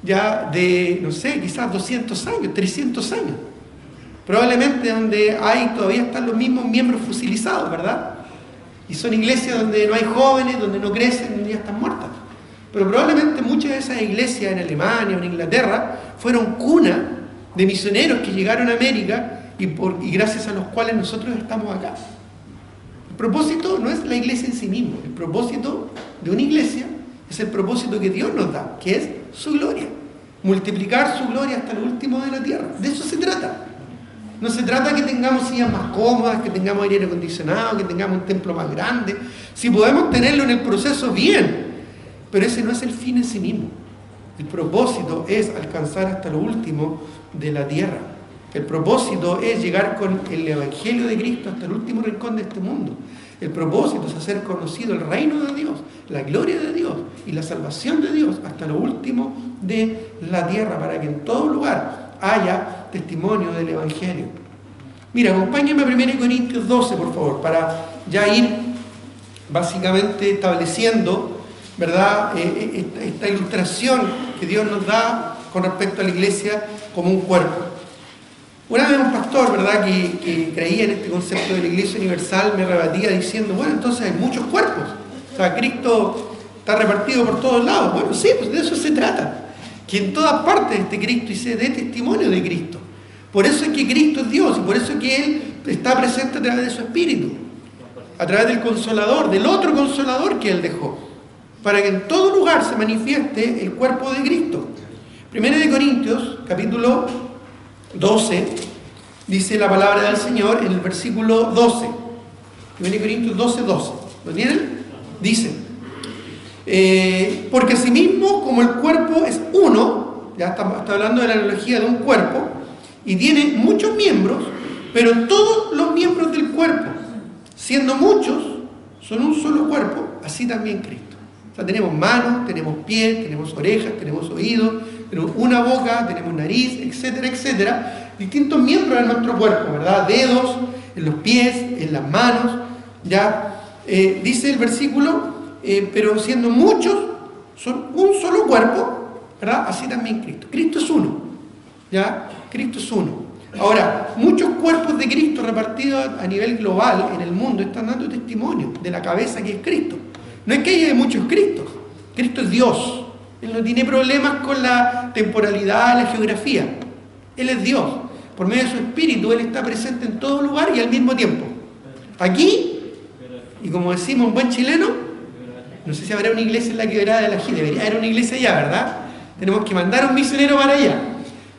ya de, no sé, quizás 200 años, 300 años. Probablemente donde todavía están los mismos miembros fusilizados, ¿verdad? Y son iglesias donde no hay jóvenes, donde no crecen, donde ya están muertas. Pero probablemente muchas de esas iglesias en Alemania o en Inglaterra fueron cuna de misioneros que llegaron a América y gracias a los cuales nosotros estamos acá. El propósito no es la iglesia en sí mismo. El propósito de una iglesia es el propósito que Dios nos da, que es su gloria. Multiplicar su gloria hasta lo último de la tierra. De eso se trata. No se trata que tengamos sillas más cómodas, que tengamos aire acondicionado, que tengamos un templo más grande. Si podemos tenerlo en el proceso, bien. Pero ese no es el fin en sí mismo. El propósito es alcanzar hasta lo último de la tierra. El propósito es llegar con el Evangelio de Cristo hasta el último rincón de este mundo. El propósito es hacer conocido el reino de Dios, la gloria de Dios y la salvación de Dios hasta lo último de la tierra, para que en todo lugar haya testimonio del Evangelio. Mira, acompáñame a 1 Corintios 12, por favor, para ya ir básicamente estableciendo, ¿verdad?, esta ilustración que Dios nos da con respecto a la iglesia como un cuerpo. Una vez un pastor, ¿verdad?, que creía en este concepto de la Iglesia Universal, me rebatía diciendo, bueno, entonces hay muchos cuerpos. O sea, Cristo está repartido por todos lados. Bueno, sí, pues de eso se trata. Que en todas partes esté Cristo y se dé testimonio de Cristo. Por eso es que Cristo es Dios y por eso es que Él está presente a través de su Espíritu. A través del Consolador, del otro Consolador que Él dejó. Para que en todo lugar se manifieste el cuerpo de Cristo. 1 Corintios, capítulo 12, dice la palabra del Señor en el versículo 12. 1 Corintios 12, 12. ¿Lo tienen? Dice, porque asimismo como el cuerpo es uno, ya está hablando de la analogía de un cuerpo, y tiene muchos miembros, pero todos los miembros del cuerpo, siendo muchos, son un solo cuerpo, así también Cristo. O sea, tenemos manos, tenemos pies, tenemos orejas, tenemos oídos, tenemos una boca, tenemos nariz, etcétera, etcétera. Distintos miembros de nuestro cuerpo, ¿verdad? Dedos, en los pies, en las manos, ¿ya? Dice el versículo, pero siendo muchos, son un solo cuerpo, ¿verdad? Así también Cristo. Cristo es uno, ¿ya? Cristo es uno. Ahora, muchos cuerpos de Cristo repartidos a nivel global en el mundo están dando testimonio de la cabeza que es Cristo. No es que haya muchos Cristos. Cristo es Dios. Él no tiene problemas con la temporalidad, la geografía. Él es Dios. Por medio de su Espíritu, Él está presente en todo lugar y al mismo tiempo. Aquí, y como decimos en buen chileno, no sé si habrá una iglesia en la Quebrada de la Ají. Debería haber una iglesia allá, ¿verdad? Tenemos que mandar un misionero para allá.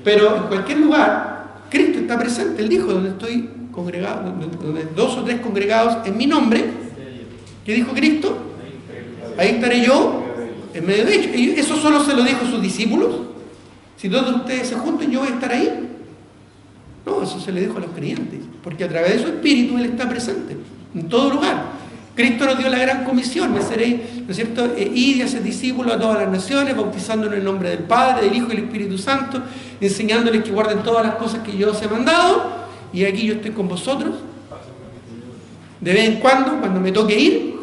Pero en cualquier lugar, Cristo está presente. Él dijo, donde estoy congregado, donde 2 o 3 congregados en mi nombre, ¿qué dijo Cristo? Ahí estaré yo en medio de ellos. ¿Y eso solo se lo dijo a sus discípulos? Si todos ustedes se juntan, yo voy a estar ahí. No, eso se le dijo a los creyentes, porque a través de su Espíritu Él está presente en todo lugar. Cristo nos dio la gran comisión, me seréis, ¿no es cierto?, id y hacer discípulos a todas las naciones, bautizándonos en el nombre del Padre, del Hijo y del Espíritu Santo, enseñándoles que guarden todas las cosas que yo os he mandado, y aquí yo estoy con vosotros. De vez en cuando me toque ir,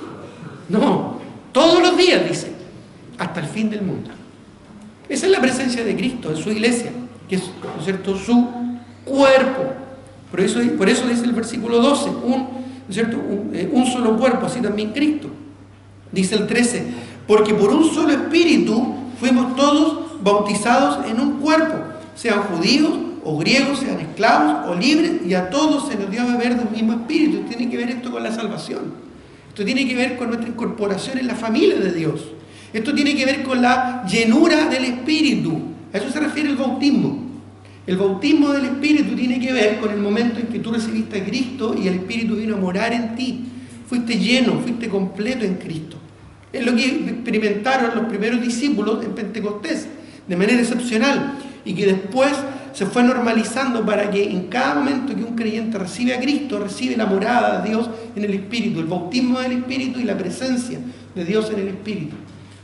no, todos los días, dice, hasta el fin del mundo. Esa es la presencia de Cristo en su iglesia, que es, ¿no es cierto?, su cuerpo. Por eso dice el versículo 12, ¿no es cierto?, un solo cuerpo, así también Cristo. Dice el 13, porque por un solo espíritu fuimos todos bautizados en un cuerpo, sean judíos o griegos, sean esclavos o libres, y a todos se nos dio a beber de un mismo espíritu. Tiene que ver esto con la salvación. Esto tiene que ver con nuestra incorporación en la familia de Dios. Esto tiene que ver con la llenura del Espíritu. A eso se refiere el bautismo. El bautismo del Espíritu tiene que ver con el momento en que tú recibiste a Cristo y el Espíritu vino a morar en ti. Fuiste lleno, fuiste completo en Cristo. Es lo que experimentaron los primeros discípulos en Pentecostés, de manera excepcional, y que después se fue normalizando para que en cada momento que un creyente recibe a Cristo, recibe la morada de Dios en el Espíritu, el bautismo del Espíritu y la presencia de Dios en el Espíritu.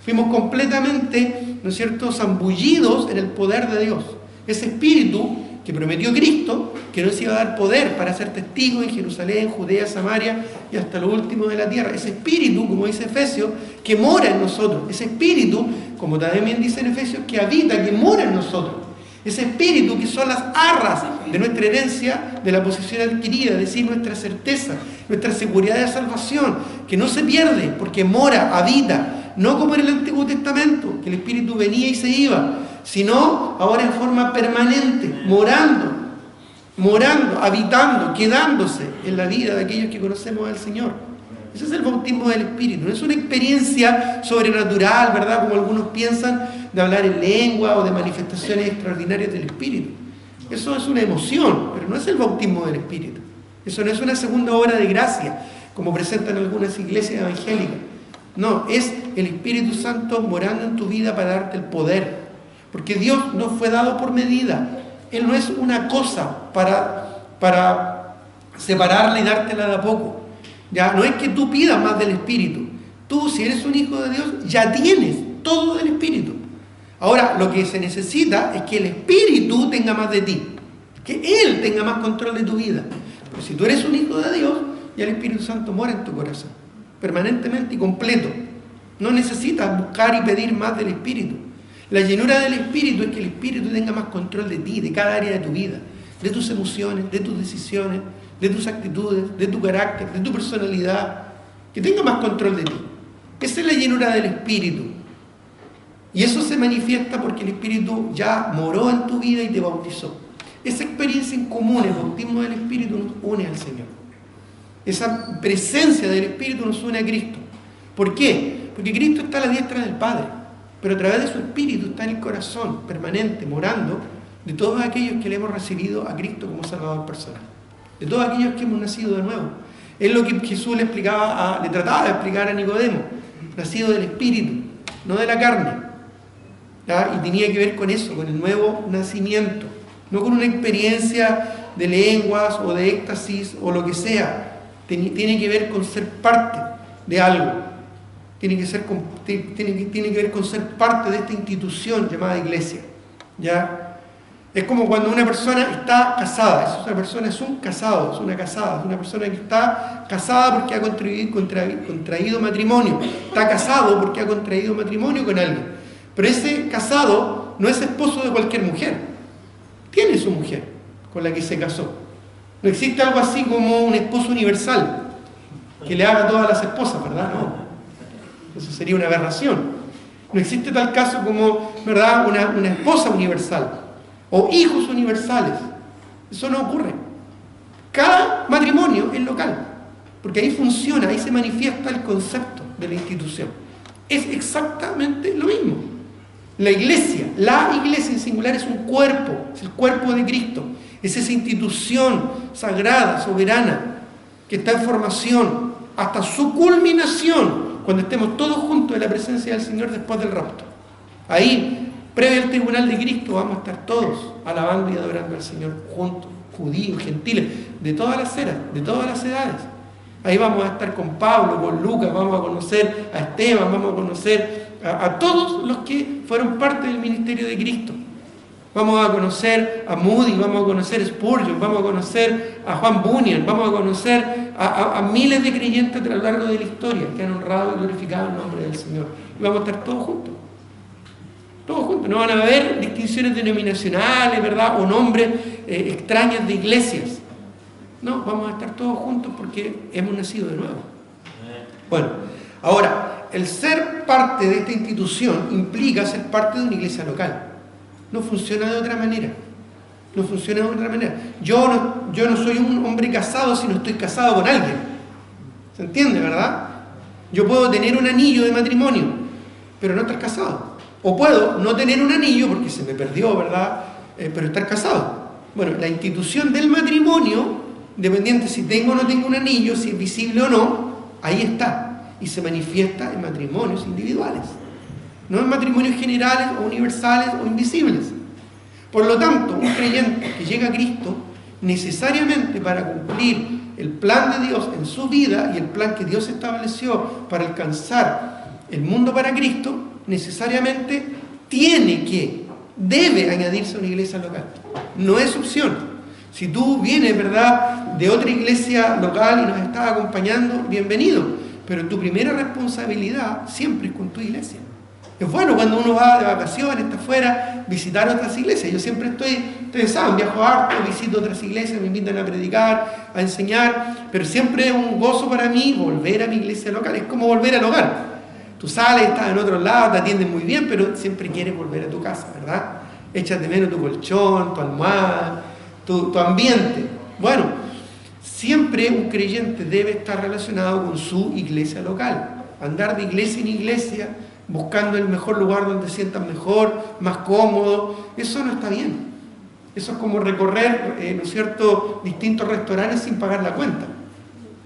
Fuimos completamente, ¿no es cierto?, zambullidos en el poder de Dios. Ese Espíritu que prometió Cristo, que nos iba a dar poder para ser testigos en Jerusalén, Judea, Samaria y hasta lo último de la tierra. Ese Espíritu, como dice Efesios, que mora en nosotros. Ese Espíritu, como también dice en Efesios, que habita, que mora en nosotros. Ese Espíritu que son las arras de nuestra herencia, de la posesión adquirida, es decir, nuestra certeza, nuestra seguridad de salvación, que no se pierde porque mora, habita, no como en el Antiguo Testamento, que el Espíritu venía y se iba, sino ahora en forma permanente, morando, habitando, quedándose en la vida de aquellos que conocemos al Señor. Ese es el bautismo del Espíritu. No es una experiencia sobrenatural, ¿verdad?, como algunos piensan, de hablar en lengua o de manifestaciones extraordinarias del Espíritu. Eso es una emoción, pero no es el bautismo del Espíritu. Eso no es una segunda obra de gracia, como presentan algunas iglesias evangélicas. No, es el Espíritu Santo morando en tu vida para darte el poder. Porque Dios no fue dado por medida. Él no es una cosa para separarla y dártela de a poco. Ya no es que tú pidas más del Espíritu. Tú, si eres un hijo de Dios, ya tienes todo del Espíritu. Ahora, lo que se necesita es que el Espíritu tenga más de ti. Que Él tenga más control de tu vida. Pero si tú eres un hijo de Dios, ya el Espíritu Santo mora en tu corazón. Permanentemente y completo. No necesitas buscar y pedir más del Espíritu. La llenura del Espíritu es que el Espíritu tenga más control de ti, de cada área de tu vida. de tus emociones, de tus decisiones, de tus actitudes, de tu carácter, de tu personalidad, que tenga más control de ti. Esa es la llenura del Espíritu. Y eso se manifiesta porque el Espíritu ya moró en tu vida y te bautizó. Esa experiencia en común, el bautismo del Espíritu, nos une al Señor. Esa presencia del Espíritu nos une a Cristo. ¿Por qué? Porque Cristo está a la diestra del Padre, pero a través de su Espíritu está en el corazón, permanente, morando, de todos aquellos que le hemos recibido a Cristo como Salvador personal. De todos aquellos que hemos nacido de nuevo. Es lo que Jesús le trataba de explicar a Nicodemo. Nacido del Espíritu, no de la carne. ¿Ya? Y tenía que ver con eso, con el nuevo nacimiento. No con una experiencia de lenguas o de éxtasis o lo que sea. Tiene que ver con ser parte de algo. Tiene que ver con ser parte de esta institución llamada iglesia. ¿Ya? Es como cuando una persona está casada. Esa persona es un casado, es una casada. Es una persona que está casada porque ha contraído matrimonio. Está casado porque ha contraído matrimonio con alguien. Pero ese casado no es esposo de cualquier mujer. Tiene su mujer con la que se casó. No existe algo así como un esposo universal que le haga a todas las esposas, ¿verdad? No. Eso sería una aberración. No existe tal caso como, ¿verdad?, una esposa universal o hijos universales. Eso no ocurre. Cada matrimonio es local, porque ahí funciona, ahí se manifiesta el concepto de la institución. Es exactamente lo mismo. La iglesia en singular es un cuerpo, es el cuerpo de Cristo. Es esa institución sagrada, soberana, que está en formación hasta su culminación, cuando estemos todos juntos en la presencia del Señor después del rapto. Ahí, previo al tribunal de Cristo, vamos a estar todos alabando y adorando al Señor juntos, judíos, gentiles, de todas las eras, de todas las edades. Ahí vamos a estar con Pablo, con Lucas, vamos a conocer a Esteban, vamos a conocer a todos los que fueron parte del ministerio de Cristo. Vamos a conocer a Moody, vamos a conocer a Spurgeon, vamos a conocer a Juan Bunyan, vamos a conocer a miles de creyentes a lo largo de la historia que han honrado y glorificado el nombre del Señor. Y vamos a estar todos juntos. Todos juntos. No van a haber distinciones denominacionales, ¿verdad?, o nombres extraños de iglesias. No, vamos a estar todos juntos porque hemos nacido de nuevo. Bueno, ahora, el ser parte de esta institución implica ser parte de una iglesia local. No funciona de otra manera. No funciona de otra manera. Yo no soy un hombre casado si no estoy casado con alguien. ¿Se entiende, verdad? Yo puedo tener un anillo de matrimonio, pero no estar casado. O puedo no tener un anillo porque se me perdió, ¿verdad? Pero estar casado. Bueno, la institución del matrimonio, dependiente si tengo o no tengo un anillo, si es visible o no, ahí está. Y se manifiesta en matrimonios individuales. No en matrimonios generales o universales o invisibles. Por lo tanto, un creyente que llega a Cristo, necesariamente para cumplir el plan de Dios en su vida y el plan que Dios estableció para alcanzar el mundo para Cristo, necesariamente debe añadirse a una iglesia local. No es opción. Si tú vienes, ¿verdad?, de otra iglesia local y nos estás acompañando, bienvenido. Pero tu primera responsabilidad siempre es con tu iglesia. Es bueno cuando uno va de vacaciones, está afuera, visitar otras iglesias. Yo siempre ustedes saben, viajo harto, visito otras iglesias, me invitan a predicar, a enseñar, pero siempre es un gozo para mí volver a mi iglesia local. Es como volver al hogar. Tú sales, estás en otro lado, te atienden muy bien, pero siempre quieres volver a tu casa, ¿verdad? Echas de menos tu colchón, tu almohada, tu ambiente. Bueno, siempre un creyente debe estar relacionado con su iglesia local. Andar de iglesia en iglesia, buscando el mejor lugar donde se sientan mejor, más cómodo, eso no está bien. Eso es como recorrer, ¿no es cierto?, distintos restaurantes sin pagar la cuenta.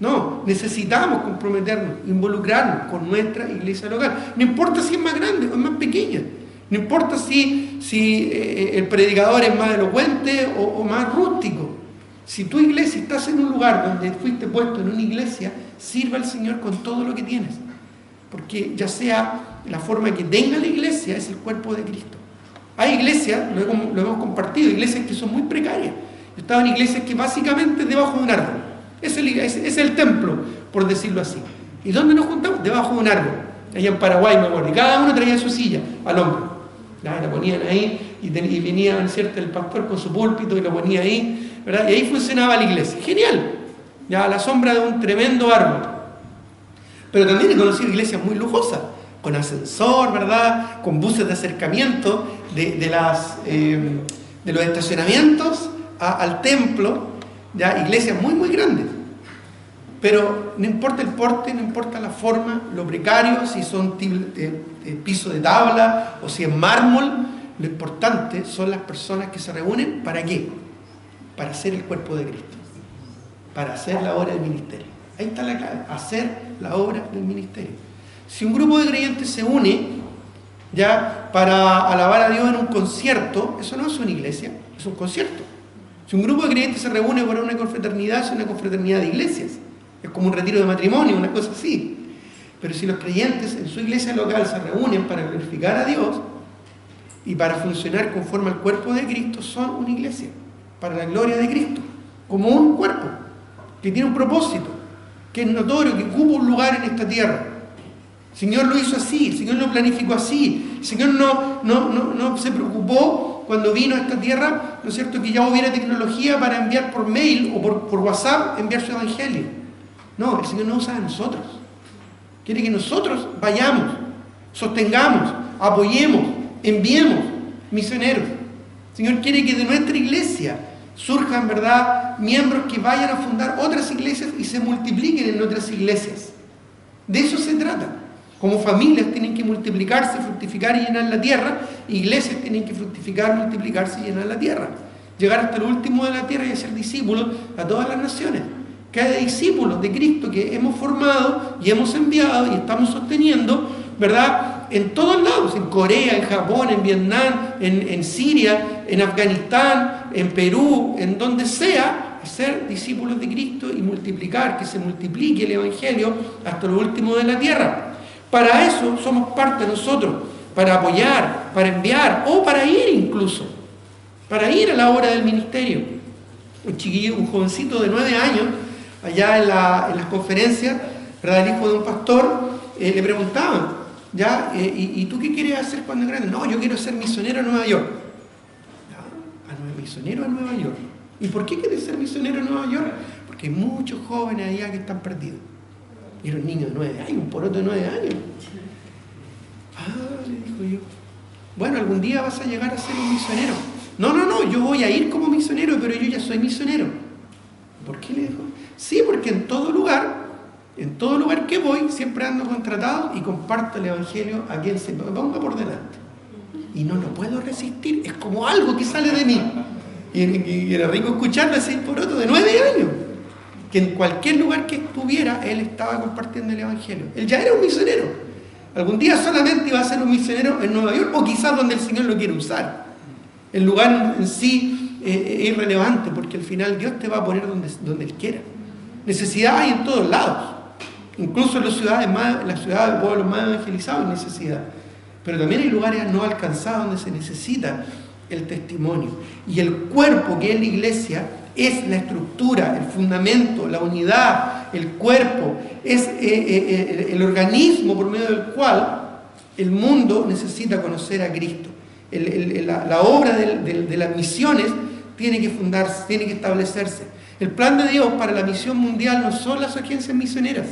No, necesitamos comprometernos, involucrarnos con nuestra iglesia local. No importa si es más grande o es más pequeña. No importa si el predicador es más elocuente o más rústico. Si tu iglesia estás en un lugar donde fuiste puesto en una iglesia, sirva al Señor con todo lo que tienes. Porque ya sea la forma que tenga la iglesia, es el cuerpo de Cristo. Hay iglesias, lo hemos compartido, iglesias que son muy precarias. Yo estaba en iglesias que básicamente debajo de un árbol. Es el templo, por decirlo así. ¿Y dónde nos juntamos? Debajo de un árbol. Allá en Paraguay, me acuerdo. Y cada uno traía su silla al hombro. La ponían ahí y venía, ¿no es cierto?, el pastor con su púlpito y lo ponía ahí, ¿verdad? Y ahí funcionaba la iglesia. Genial, ya a la sombra de un tremendo árbol. Pero también he conocido iglesias muy lujosas, con ascensor, ¿verdad?, con buses de acercamiento de los estacionamientos al templo, ya iglesias muy, muy grandes. Pero no importa el porte, no importa la forma, lo precario, si son piso de tabla o si es mármol, lo importante son las personas que se reúnen. ¿Para qué? Para hacer el cuerpo de Cristo, para hacer la obra del ministerio. Ahí está la clave, hacer la obra del ministerio. Si un grupo de creyentes se une ya para alabar a Dios en un concierto, eso no es una iglesia, es un concierto. Si un grupo de creyentes se reúne para una confraternidad, es una confraternidad de iglesias. Es como un retiro de matrimonio, una cosa así. Pero si los creyentes en su iglesia local se reúnen para glorificar a Dios y para funcionar conforme al cuerpo de Cristo, son una iglesia, para la gloria de Cristo, como un cuerpo que tiene un propósito, que es notorio, que ocupa un lugar en esta tierra. El Señor lo hizo así, el Señor lo planificó así. El Señor no se preocupó cuando vino a esta tierra, ¿no es cierto?, que ya hubiera tecnología para enviar por mail o por WhatsApp, enviar su evangelio. No, el Señor no usa a nosotros. Quiere que nosotros vayamos, sostengamos, apoyemos, enviemos misioneros. El Señor quiere que de nuestra iglesia surjan, ¿verdad?, miembros que vayan a fundar otras iglesias y se multipliquen en otras iglesias. De eso se trata. Como familias tienen que multiplicarse, fructificar y llenar la tierra, iglesias tienen que fructificar, multiplicarse y llenar la tierra. Llegar hasta lo último de la tierra y hacer discípulos a todas las naciones. Cada discípulos de Cristo que hemos formado y hemos enviado y estamos sosteniendo, ¿verdad?, en todos lados, en Corea, en Japón, en Vietnam, en Siria, en Afganistán, en Perú, en donde sea, ser discípulos de Cristo y multiplicar, que se multiplique el Evangelio hasta lo último de la tierra. Para eso somos parte nosotros, para apoyar, para enviar o para ir incluso, para ir a la obra del ministerio. Un chiquillo, un jovencito de 9 años, allá en las conferencias, ¿verdad?, el hijo de un pastor, le preguntaban, ¿ya? ¿Y tú qué quieres hacer cuando grande? No, yo quiero ser misionero a Nueva York. Misionero a Nueva York. ¿Y por qué quieres ser misionero a Nueva York? Porque hay muchos jóvenes allá que están perdidos. Y era un niño de 9 años, un poroto de 9 años. Le dijo yo, bueno, algún día vas a llegar a ser un misionero. No, yo voy a ir como misionero, pero yo ya soy misionero. ¿Por qué? Le dijo. Sí, porque en todo lugar que voy, siempre ando contratado y comparto el evangelio a quien se me ponga por delante. Y no lo puedo resistir, es como algo que sale de mí. Y era rico escucharlo ese poroto de 9 años, que en cualquier lugar que estuviera, él estaba compartiendo el evangelio. Él ya era un misionero. Algún día solamente iba a ser un misionero en Nueva York, o quizás donde el Señor lo quiere usar. El lugar en sí es irrelevante, porque al final Dios te va a poner donde Él quiera. Necesidad hay en todos lados, incluso en las ciudades de pueblos más evangelizados hay necesidad, pero también hay lugares no alcanzados donde se necesita el testimonio. Y el cuerpo, que es la iglesia, es la estructura, el fundamento, la unidad, el cuerpo, es el organismo por medio del cual el mundo necesita conocer a Cristo. La obra de las misiones tiene que fundarse, tiene que establecerse. El plan de Dios para la misión mundial no son las agencias misioneras.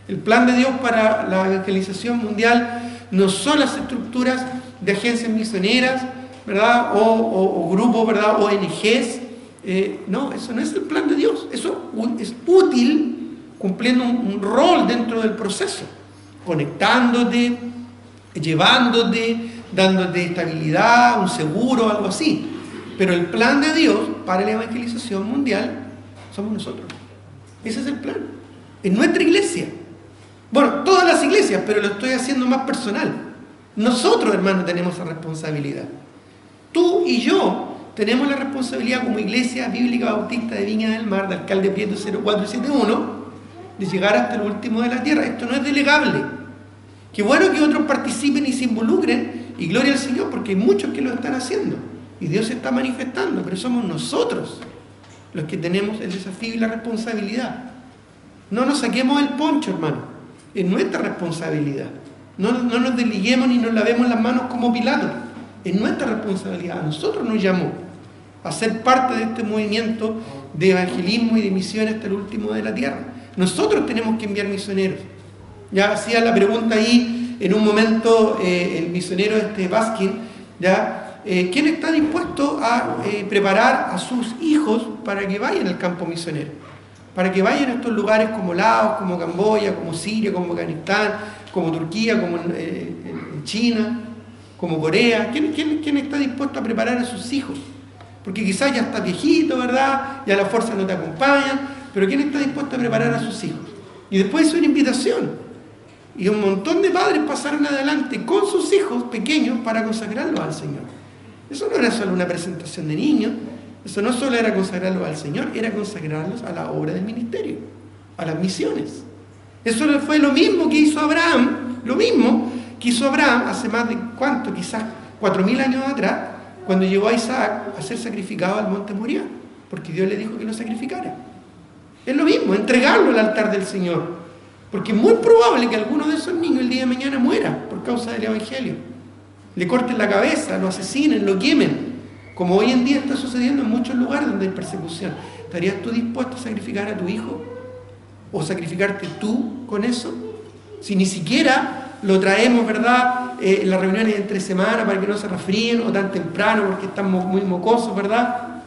El plan de Dios para la evangelización mundial no son las estructuras de agencias misioneras, ¿verdad?, o grupos, ¿verdad?, ONGs. No, eso no es el plan de Dios. Eso es útil cumpliendo un rol dentro del proceso, conectándote, llevándote, dándote estabilidad, un seguro, algo así. Pero el plan de Dios para la evangelización mundial somos nosotros. Ese es el plan. En nuestra iglesia. Bueno, todas las iglesias, pero lo estoy haciendo más personal. Nosotros, hermanos, tenemos esa responsabilidad. Tú y yo tenemos la responsabilidad como Iglesia Bíblica Bautista de Viña del Mar, de Alcalde Prieto 0471, de llegar hasta el último de la tierra. Esto no es delegable. Qué bueno que otros participen y se involucren, y gloria al Señor, porque hay muchos que lo están haciendo. Y Dios se está manifestando, pero somos nosotros los que tenemos el desafío y la responsabilidad. No nos saquemos el poncho, hermano. Es nuestra responsabilidad. No nos desliguemos ni nos lavemos las manos como Pilato. Es nuestra responsabilidad. A nosotros nos llamó a ser parte de este movimiento de evangelismo y de misiones hasta el último de la tierra. Nosotros tenemos que enviar misioneros. Ya hacía la pregunta ahí en un momento el misionero Baskin, ¿ya? ¿Quién está dispuesto a preparar a sus hijos para que vayan al campo misionero? Para que vayan a estos lugares como Laos, como Camboya, como Siria, como Afganistán, como Turquía, como en China, como Corea. ¿Quién está dispuesto a preparar a sus hijos? Porque quizás ya estás viejito, ¿verdad? Ya las fuerzas no te acompañan, pero ¿quién está dispuesto a preparar a sus hijos? Y después hizo una invitación. Y un montón de padres pasaron adelante con sus hijos pequeños para consagrarlos al Señor. Eso no era solo una presentación de niños, eso no solo era consagrarlos al Señor, era consagrarlos a la obra del ministerio, a las misiones. Eso fue lo mismo que hizo Abraham, hace más de, ¿cuánto? Quizás 4.000 años atrás, cuando llevó a Isaac a ser sacrificado al monte Moriah, porque Dios le dijo que lo sacrificara. Es lo mismo, entregarlo al altar del Señor, porque es muy probable que alguno de esos niños el día de mañana muera por causa del Evangelio. Le corten la cabeza, lo asesinen, lo quemen, como hoy en día está sucediendo en muchos lugares donde hay persecución. ¿Estarías tú dispuesto a sacrificar a tu hijo? ¿O sacrificarte tú con eso? Si ni siquiera lo traemos, ¿verdad?, en las reuniones entre semana para que no se resfríen, o tan temprano porque están muy mocosos, ¿verdad?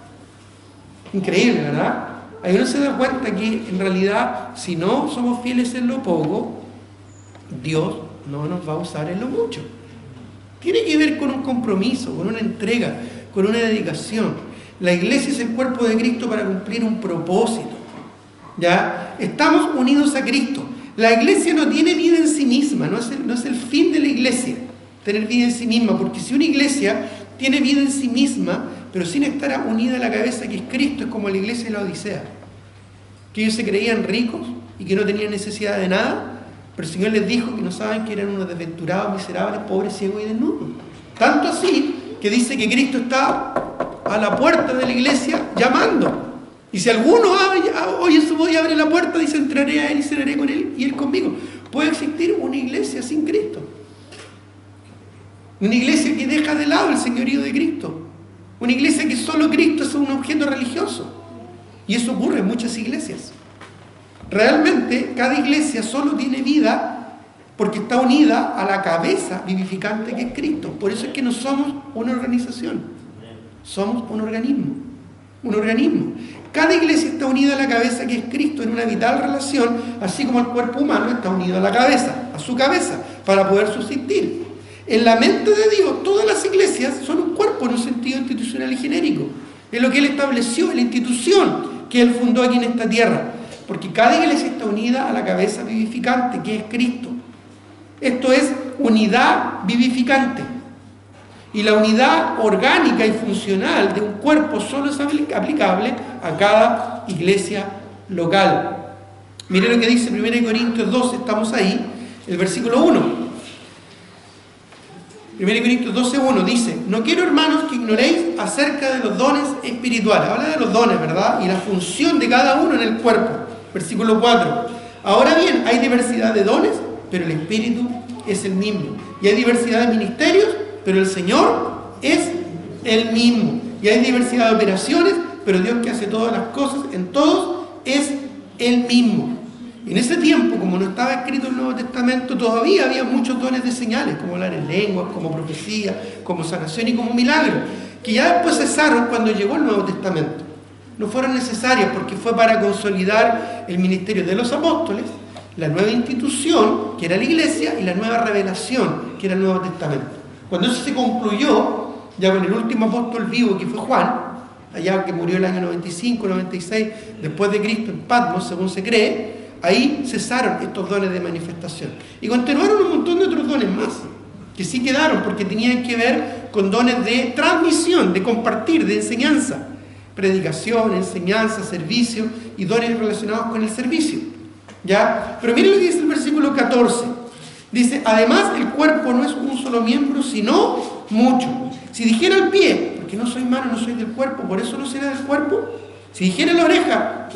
Increíble, ¿verdad? Ahí uno se da cuenta que en realidad, si no somos fieles en lo poco, Dios no nos va a usar en lo mucho. Tiene que ver con un compromiso, con una entrega, con una dedicación. La iglesia es el cuerpo de Cristo para cumplir un propósito. ¿Ya? Estamos unidos a Cristo. La iglesia no tiene vida en sí misma, no es el fin de la iglesia tener vida en sí misma, porque si una iglesia tiene vida en sí misma, pero sin estar unida a la cabeza que es Cristo, es como la iglesia de la Odisea, que ellos se creían ricos y que no tenían necesidad de nada, pero el Señor les dijo que no saben que eran unos desventurados, miserables, pobres, ciegos y desnudos. Tanto así que dice que Cristo está a la puerta de la iglesia llamando. Y si alguno oye su voz y abre la puerta, dice: entraré a él y cenaré con él y él conmigo. Puede existir una iglesia sin Cristo. Una iglesia que deja de lado el señorío de Cristo. Una iglesia que solo Cristo es un objeto religioso. Y eso ocurre en muchas iglesias. Realmente cada iglesia solo tiene vida porque está unida a la cabeza vivificante que es Cristo. Por eso es que no somos una organización. Somos un organismo. Un organismo. Cada iglesia está unida a la cabeza que es Cristo en una vital relación, así como el cuerpo humano está unido a la cabeza, a su cabeza, para poder subsistir. En la mente de Dios, todas las iglesias son un cuerpo en un sentido institucional y genérico. Es lo que Él estableció, la institución que Él fundó aquí en esta tierra. Porque cada iglesia está unida a la cabeza vivificante, que es Cristo. Esto es unidad vivificante. Y la unidad orgánica y funcional de un cuerpo solo es aplicable a cada iglesia local. Mire lo que dice 1 Corintios 12, estamos ahí, el versículo 1. 1 Corintios 12:1 dice: no quiero, hermanos, que ignoréis acerca de los dones espirituales. Habla de los dones, ¿verdad? Y la función de cada uno en el cuerpo. Versículo 4. Ahora bien, hay diversidad de dones, pero el Espíritu es el mismo. Y hay diversidad de ministerios, pero el Señor es el mismo. Y hay diversidad de operaciones, pero Dios, que hace todas las cosas en todos, es el mismo. Y en ese tiempo, como no estaba escrito el Nuevo Testamento, todavía había muchos dones de señales, como hablar en lenguas, como profecía, como sanación y como milagro, que ya después cesaron cuando llegó el Nuevo Testamento. No fueron necesarias porque fue para consolidar el ministerio de los apóstoles, la nueva institución, que era la iglesia, y la nueva revelación, que era el Nuevo Testamento. Cuando eso se concluyó, ya con el último apóstol vivo, que fue Juan, allá que murió el año 95, 96, después de Cristo, en Patmos, según se cree, ahí cesaron estos dones de manifestación. Y continuaron un montón de otros dones más, que sí quedaron, porque tenían que ver con dones de transmisión, de compartir, de enseñanza. Predicación, enseñanza, servicio y dones relacionados con el servicio. ¿Ya? Pero miren lo que dice el versículo 14. Dice: además el cuerpo no es un solo miembro, sino muchos. Si dijera el pie, porque no soy mano, no soy del cuerpo, por eso no será del cuerpo. Si dijera la oreja,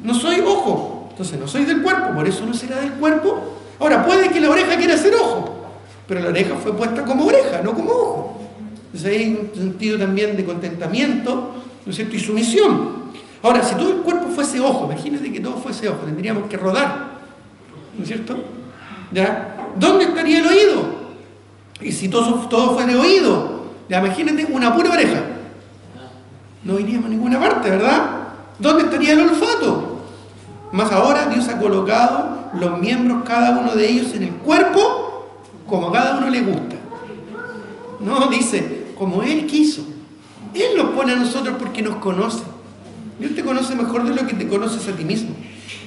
no soy ojo, entonces no soy del cuerpo, por eso no será del cuerpo. Ahora, puede que la oreja quiera ser ojo, pero la oreja fue puesta como oreja, no como ojo. Entonces hay un sentido también de contentamiento, ¿no es cierto?, y sumisión. Ahora, si todo el cuerpo fuese ojo, imagínate que todo fuese ojo, tendríamos que rodar, ¿no es cierto? ¿Ya? ¿Dónde estaría el oído? Y si todo fuera oído, ya imagínate una pura oreja. No iríamos a ninguna parte, ¿verdad? ¿Dónde estaría el olfato? Más ahora Dios ha colocado los miembros, cada uno de ellos, en el cuerpo como a cada uno le gusta. No, dice, como Él quiso. Él nos pone a nosotros porque nos conoce. Dios te conoce mejor de lo que te conoces a ti mismo.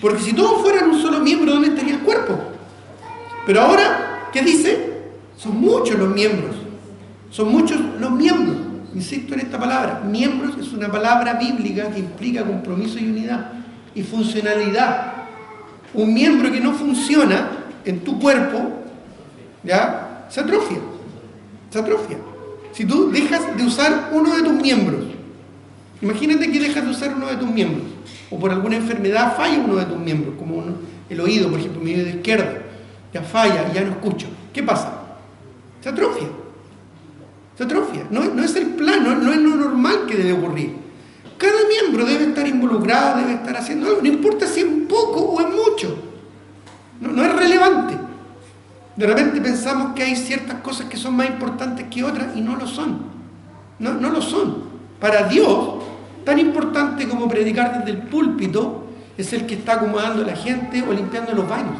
Porque si todos fueran un solo miembro, ¿dónde estaría el cuerpo? Pero ahora, ¿qué dice? Son muchos los miembros. Son muchos los miembros. Insisto en esta palabra. Miembros es una palabra bíblica que implica compromiso y unidad y funcionalidad. Un miembro que no funciona en tu cuerpo, ¿ya?, se atrofia. Se atrofia. Si tú dejas de usar uno de tus miembros, imagínate que dejas de usar uno de tus miembros, o por alguna enfermedad falla uno de tus miembros, como el oído, por ejemplo, mi oído izquierdo, ya falla y ya no escucho. ¿Qué pasa? Se atrofia. Se atrofia. No es el plan, no es lo normal que debe ocurrir. Cada miembro debe estar involucrado, debe estar haciendo algo, no importa si es poco o es mucho. No es relevante. De repente pensamos que hay ciertas cosas que son más importantes que otras y no lo son. No lo son. Para Dios, tan importante como predicar desde el púlpito es el que está acomodando a la gente o limpiando los baños.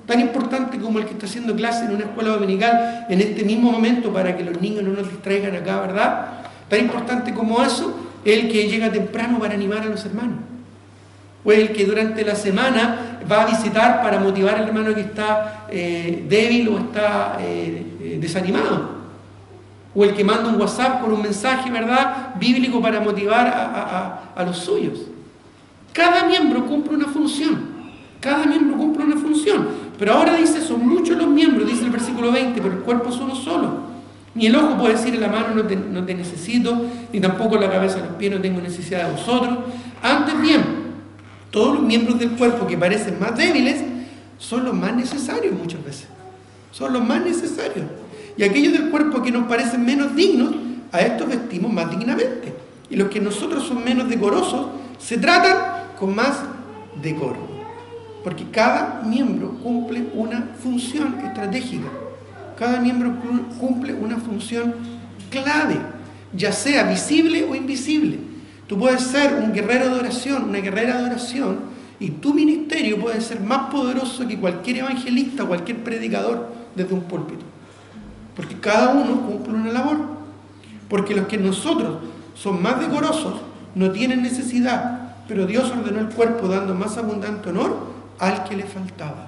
Tan importante como el que está haciendo clase en una escuela dominical en este mismo momento para que los niños no nos distraigan acá, ¿verdad? Tan importante como eso es el que llega temprano para animar a los hermanos. O el que durante la semana va a visitar para motivar al hermano que está débil o está desanimado. O el que manda un WhatsApp con un mensaje, ¿verdad?, bíblico para motivar a los suyos. Cada miembro cumple una función. Cada miembro cumple una función. Pero ahora dice, son muchos los miembros, dice el versículo 20, pero el cuerpo es uno solo. Ni el ojo puede decir a la mano, no te necesito, ni tampoco la cabeza a los pies, no tengo necesidad de vosotros. Antes bien, todos los miembros del cuerpo que parecen más débiles son los más necesarios muchas veces. Son los más necesarios. Y aquellos del cuerpo que nos parecen menos dignos, a estos vestimos más dignamente. Y los que nosotros son menos decorosos, se tratan con más decoro. Porque cada miembro cumple una función estratégica. Cada miembro cumple una función clave, ya sea visible o invisible. Tú puedes ser un guerrero de oración, una guerrera de oración, y tu ministerio puede ser más poderoso que cualquier evangelista o cualquier predicador desde un púlpito. Porque cada uno cumple una labor. Porque los que nosotros son más decorosos no tienen necesidad, pero Dios ordenó el cuerpo dando más abundante honor al que le faltaba.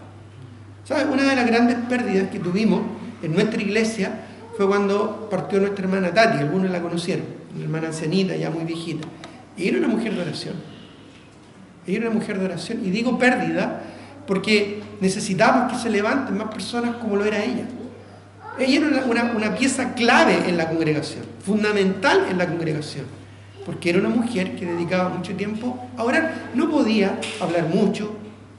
¿Sabes? Una de las grandes pérdidas que tuvimos en nuestra iglesia fue cuando partió nuestra hermana Tati. Algunos la conocieron, una hermana ancianita, ya muy viejita. Y era una mujer de oración. Ella era una mujer de oración. Y digo pérdida porque necesitamos que se levanten más personas como lo era ella. Ella era una pieza clave en la congregación, fundamental en la congregación, porque era una mujer que dedicaba mucho tiempo a orar. No podía hablar mucho,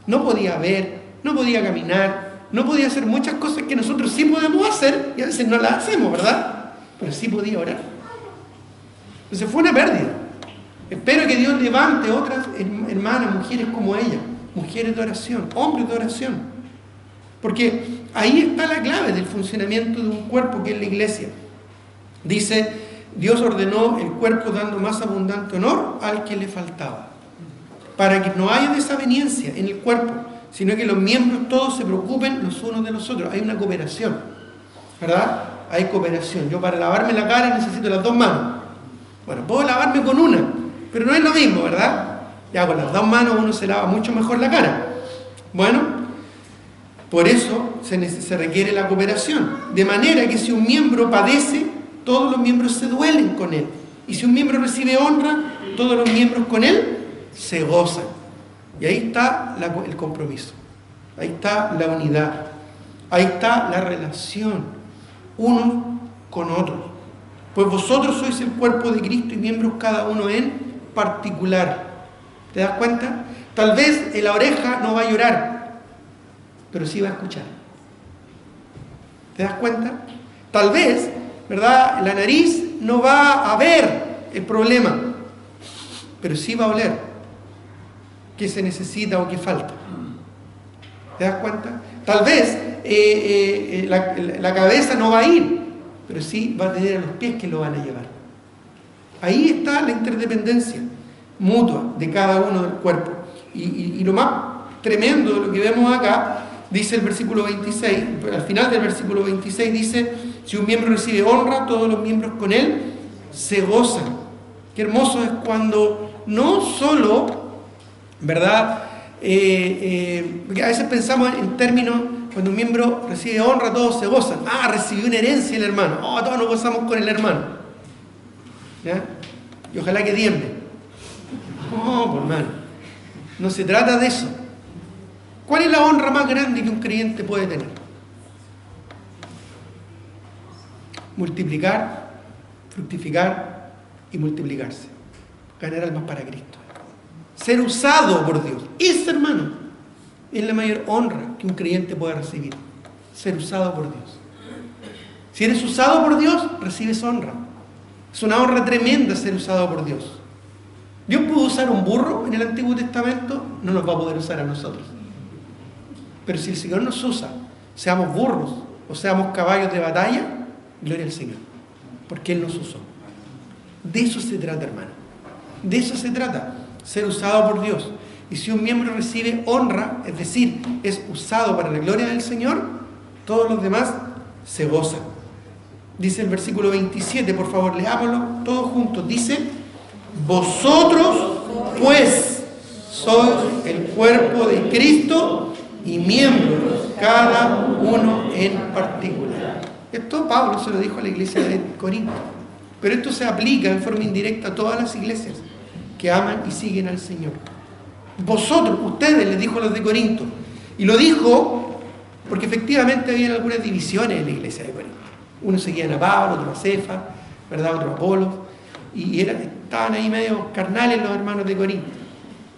no podía ver, no podía caminar, no podía hacer muchas cosas que nosotros sí podemos hacer y a veces no las hacemos, ¿verdad? Pero sí podía orar. Entonces fue una pérdida. Espero que Dios levante otras hermanas, mujeres como ella, mujeres de oración, hombres de oración. Porque ahí está la clave del funcionamiento de un cuerpo que es la iglesia. Dice, Dios ordenó el cuerpo dando más abundante honor al que le faltaba. Para que no haya desaveniencia en el cuerpo, sino que los miembros todos se preocupen los unos de los otros. Hay una cooperación, ¿verdad? Hay cooperación. Yo para lavarme la cara necesito las dos manos. Bueno, puedo lavarme con una, pero no es lo mismo, ¿verdad? Ya con las dos manos uno se lava mucho mejor la cara. Bueno, por eso se requiere la cooperación. De manera que si un miembro padece, todos los miembros se duelen con él. Y si un miembro recibe honra, todos los miembros con él se gozan. Y ahí está el compromiso. Ahí está la unidad. Ahí está la relación unos con otros. Pues vosotros sois el cuerpo de Cristo y miembros cada uno en particular. ¿Te das cuenta? Tal vez en la oreja no va a llorar, pero sí va a escuchar. ¿Te das cuenta? Tal vez, ¿verdad?, la nariz ahí no va a ver el problema, pero sí va a oler qué se necesita o qué falta. ¿Te das cuenta? Tal vez la cabeza no va a ir, pero sí va a tener a los pies que lo van a llevar. Ahí está la interdependencia mutua de cada uno del cuerpo. Y lo más tremendo de lo que vemos acá, dice el versículo 26, al final del versículo 26 dice: si un miembro recibe honra, todos los miembros con él se gozan. Qué hermoso es cuando no solo, ¿verdad? Porque a veces pensamos en términos, cuando un miembro recibe honra, todos se gozan. Ah, recibió una herencia el hermano. Oh, todos nos gozamos con el hermano. ¿Ya? Y ojalá que tiemble. No, por hermano. No se trata de eso. ¿Cuál es la honra más grande que un creyente puede tener? Multiplicar, fructificar y multiplicarse. Ganar almas para Cristo. Ser usado por Dios. Ese, hermano, es la mayor honra que un creyente puede recibir. Ser usado por Dios. Si eres usado por Dios, recibes honra. Es una honra tremenda ser usado por Dios. Dios pudo usar un burro en el Antiguo Testamento, no nos va a poder usar a nosotros. Pero si el Señor nos usa, seamos burros o seamos caballos de batalla, gloria al Señor, porque Él nos usó. De eso se trata, hermano. De eso se trata, ser usado por Dios. Y si un miembro recibe honra, es decir, es usado para la gloria del Señor, todos los demás se gozan. Dice el versículo 27, por favor, leámoslo todos juntos. Dice: vosotros, pues, sois el cuerpo de Cristo y miembros, cada uno en particular. Esto Pablo se lo dijo a la iglesia de Corinto. Pero esto se aplica en forma indirecta a todas las iglesias que aman y siguen al Señor. Vosotros, ustedes, les dijo a los de Corinto. Y lo dijo porque efectivamente había algunas divisiones en la iglesia de Corinto. Unos seguían a Pablo, otros a Cefas, ¿verdad? Otros a Apolos. Y estaban ahí medio carnales los hermanos de Corinto.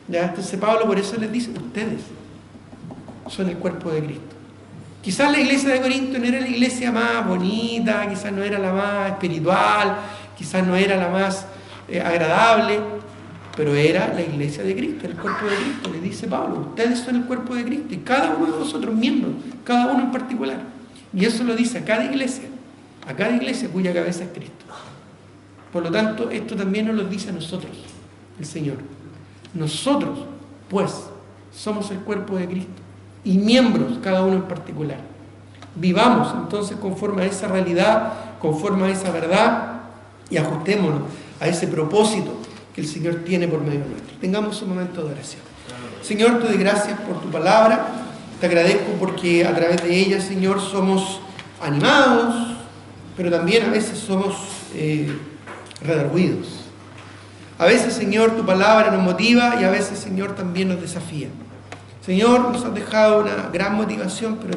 ¿Ya? Entonces Pablo por eso les dice: ustedes son el cuerpo de Cristo. Quizás la iglesia de Corinto no era la iglesia más bonita, quizás no era la más espiritual, quizás no era la más agradable, pero era la iglesia de Cristo, el cuerpo de Cristo. Le dice Pablo: ustedes son el cuerpo de Cristo y cada uno de vosotros miembros, cada uno en particular. Y eso lo dice a cada iglesia cuya cabeza es Cristo. Por lo tanto, esto también nos lo dice a nosotros, el Señor. Nosotros, pues, somos el cuerpo de Cristo y miembros, cada uno en particular. Vivamos entonces conforme a esa realidad, conforme a esa verdad, y ajustémonos a ese propósito que el Señor tiene por medio nuestro. Tengamos un momento de oración. Señor, te doy gracias por tu palabra. Te agradezco porque a través de ella, Señor, somos animados, pero también a veces somos redarguidos. A veces, Señor, tu palabra nos motiva y a veces, Señor, también nos desafía. Señor, nos has dejado una gran motivación, pero también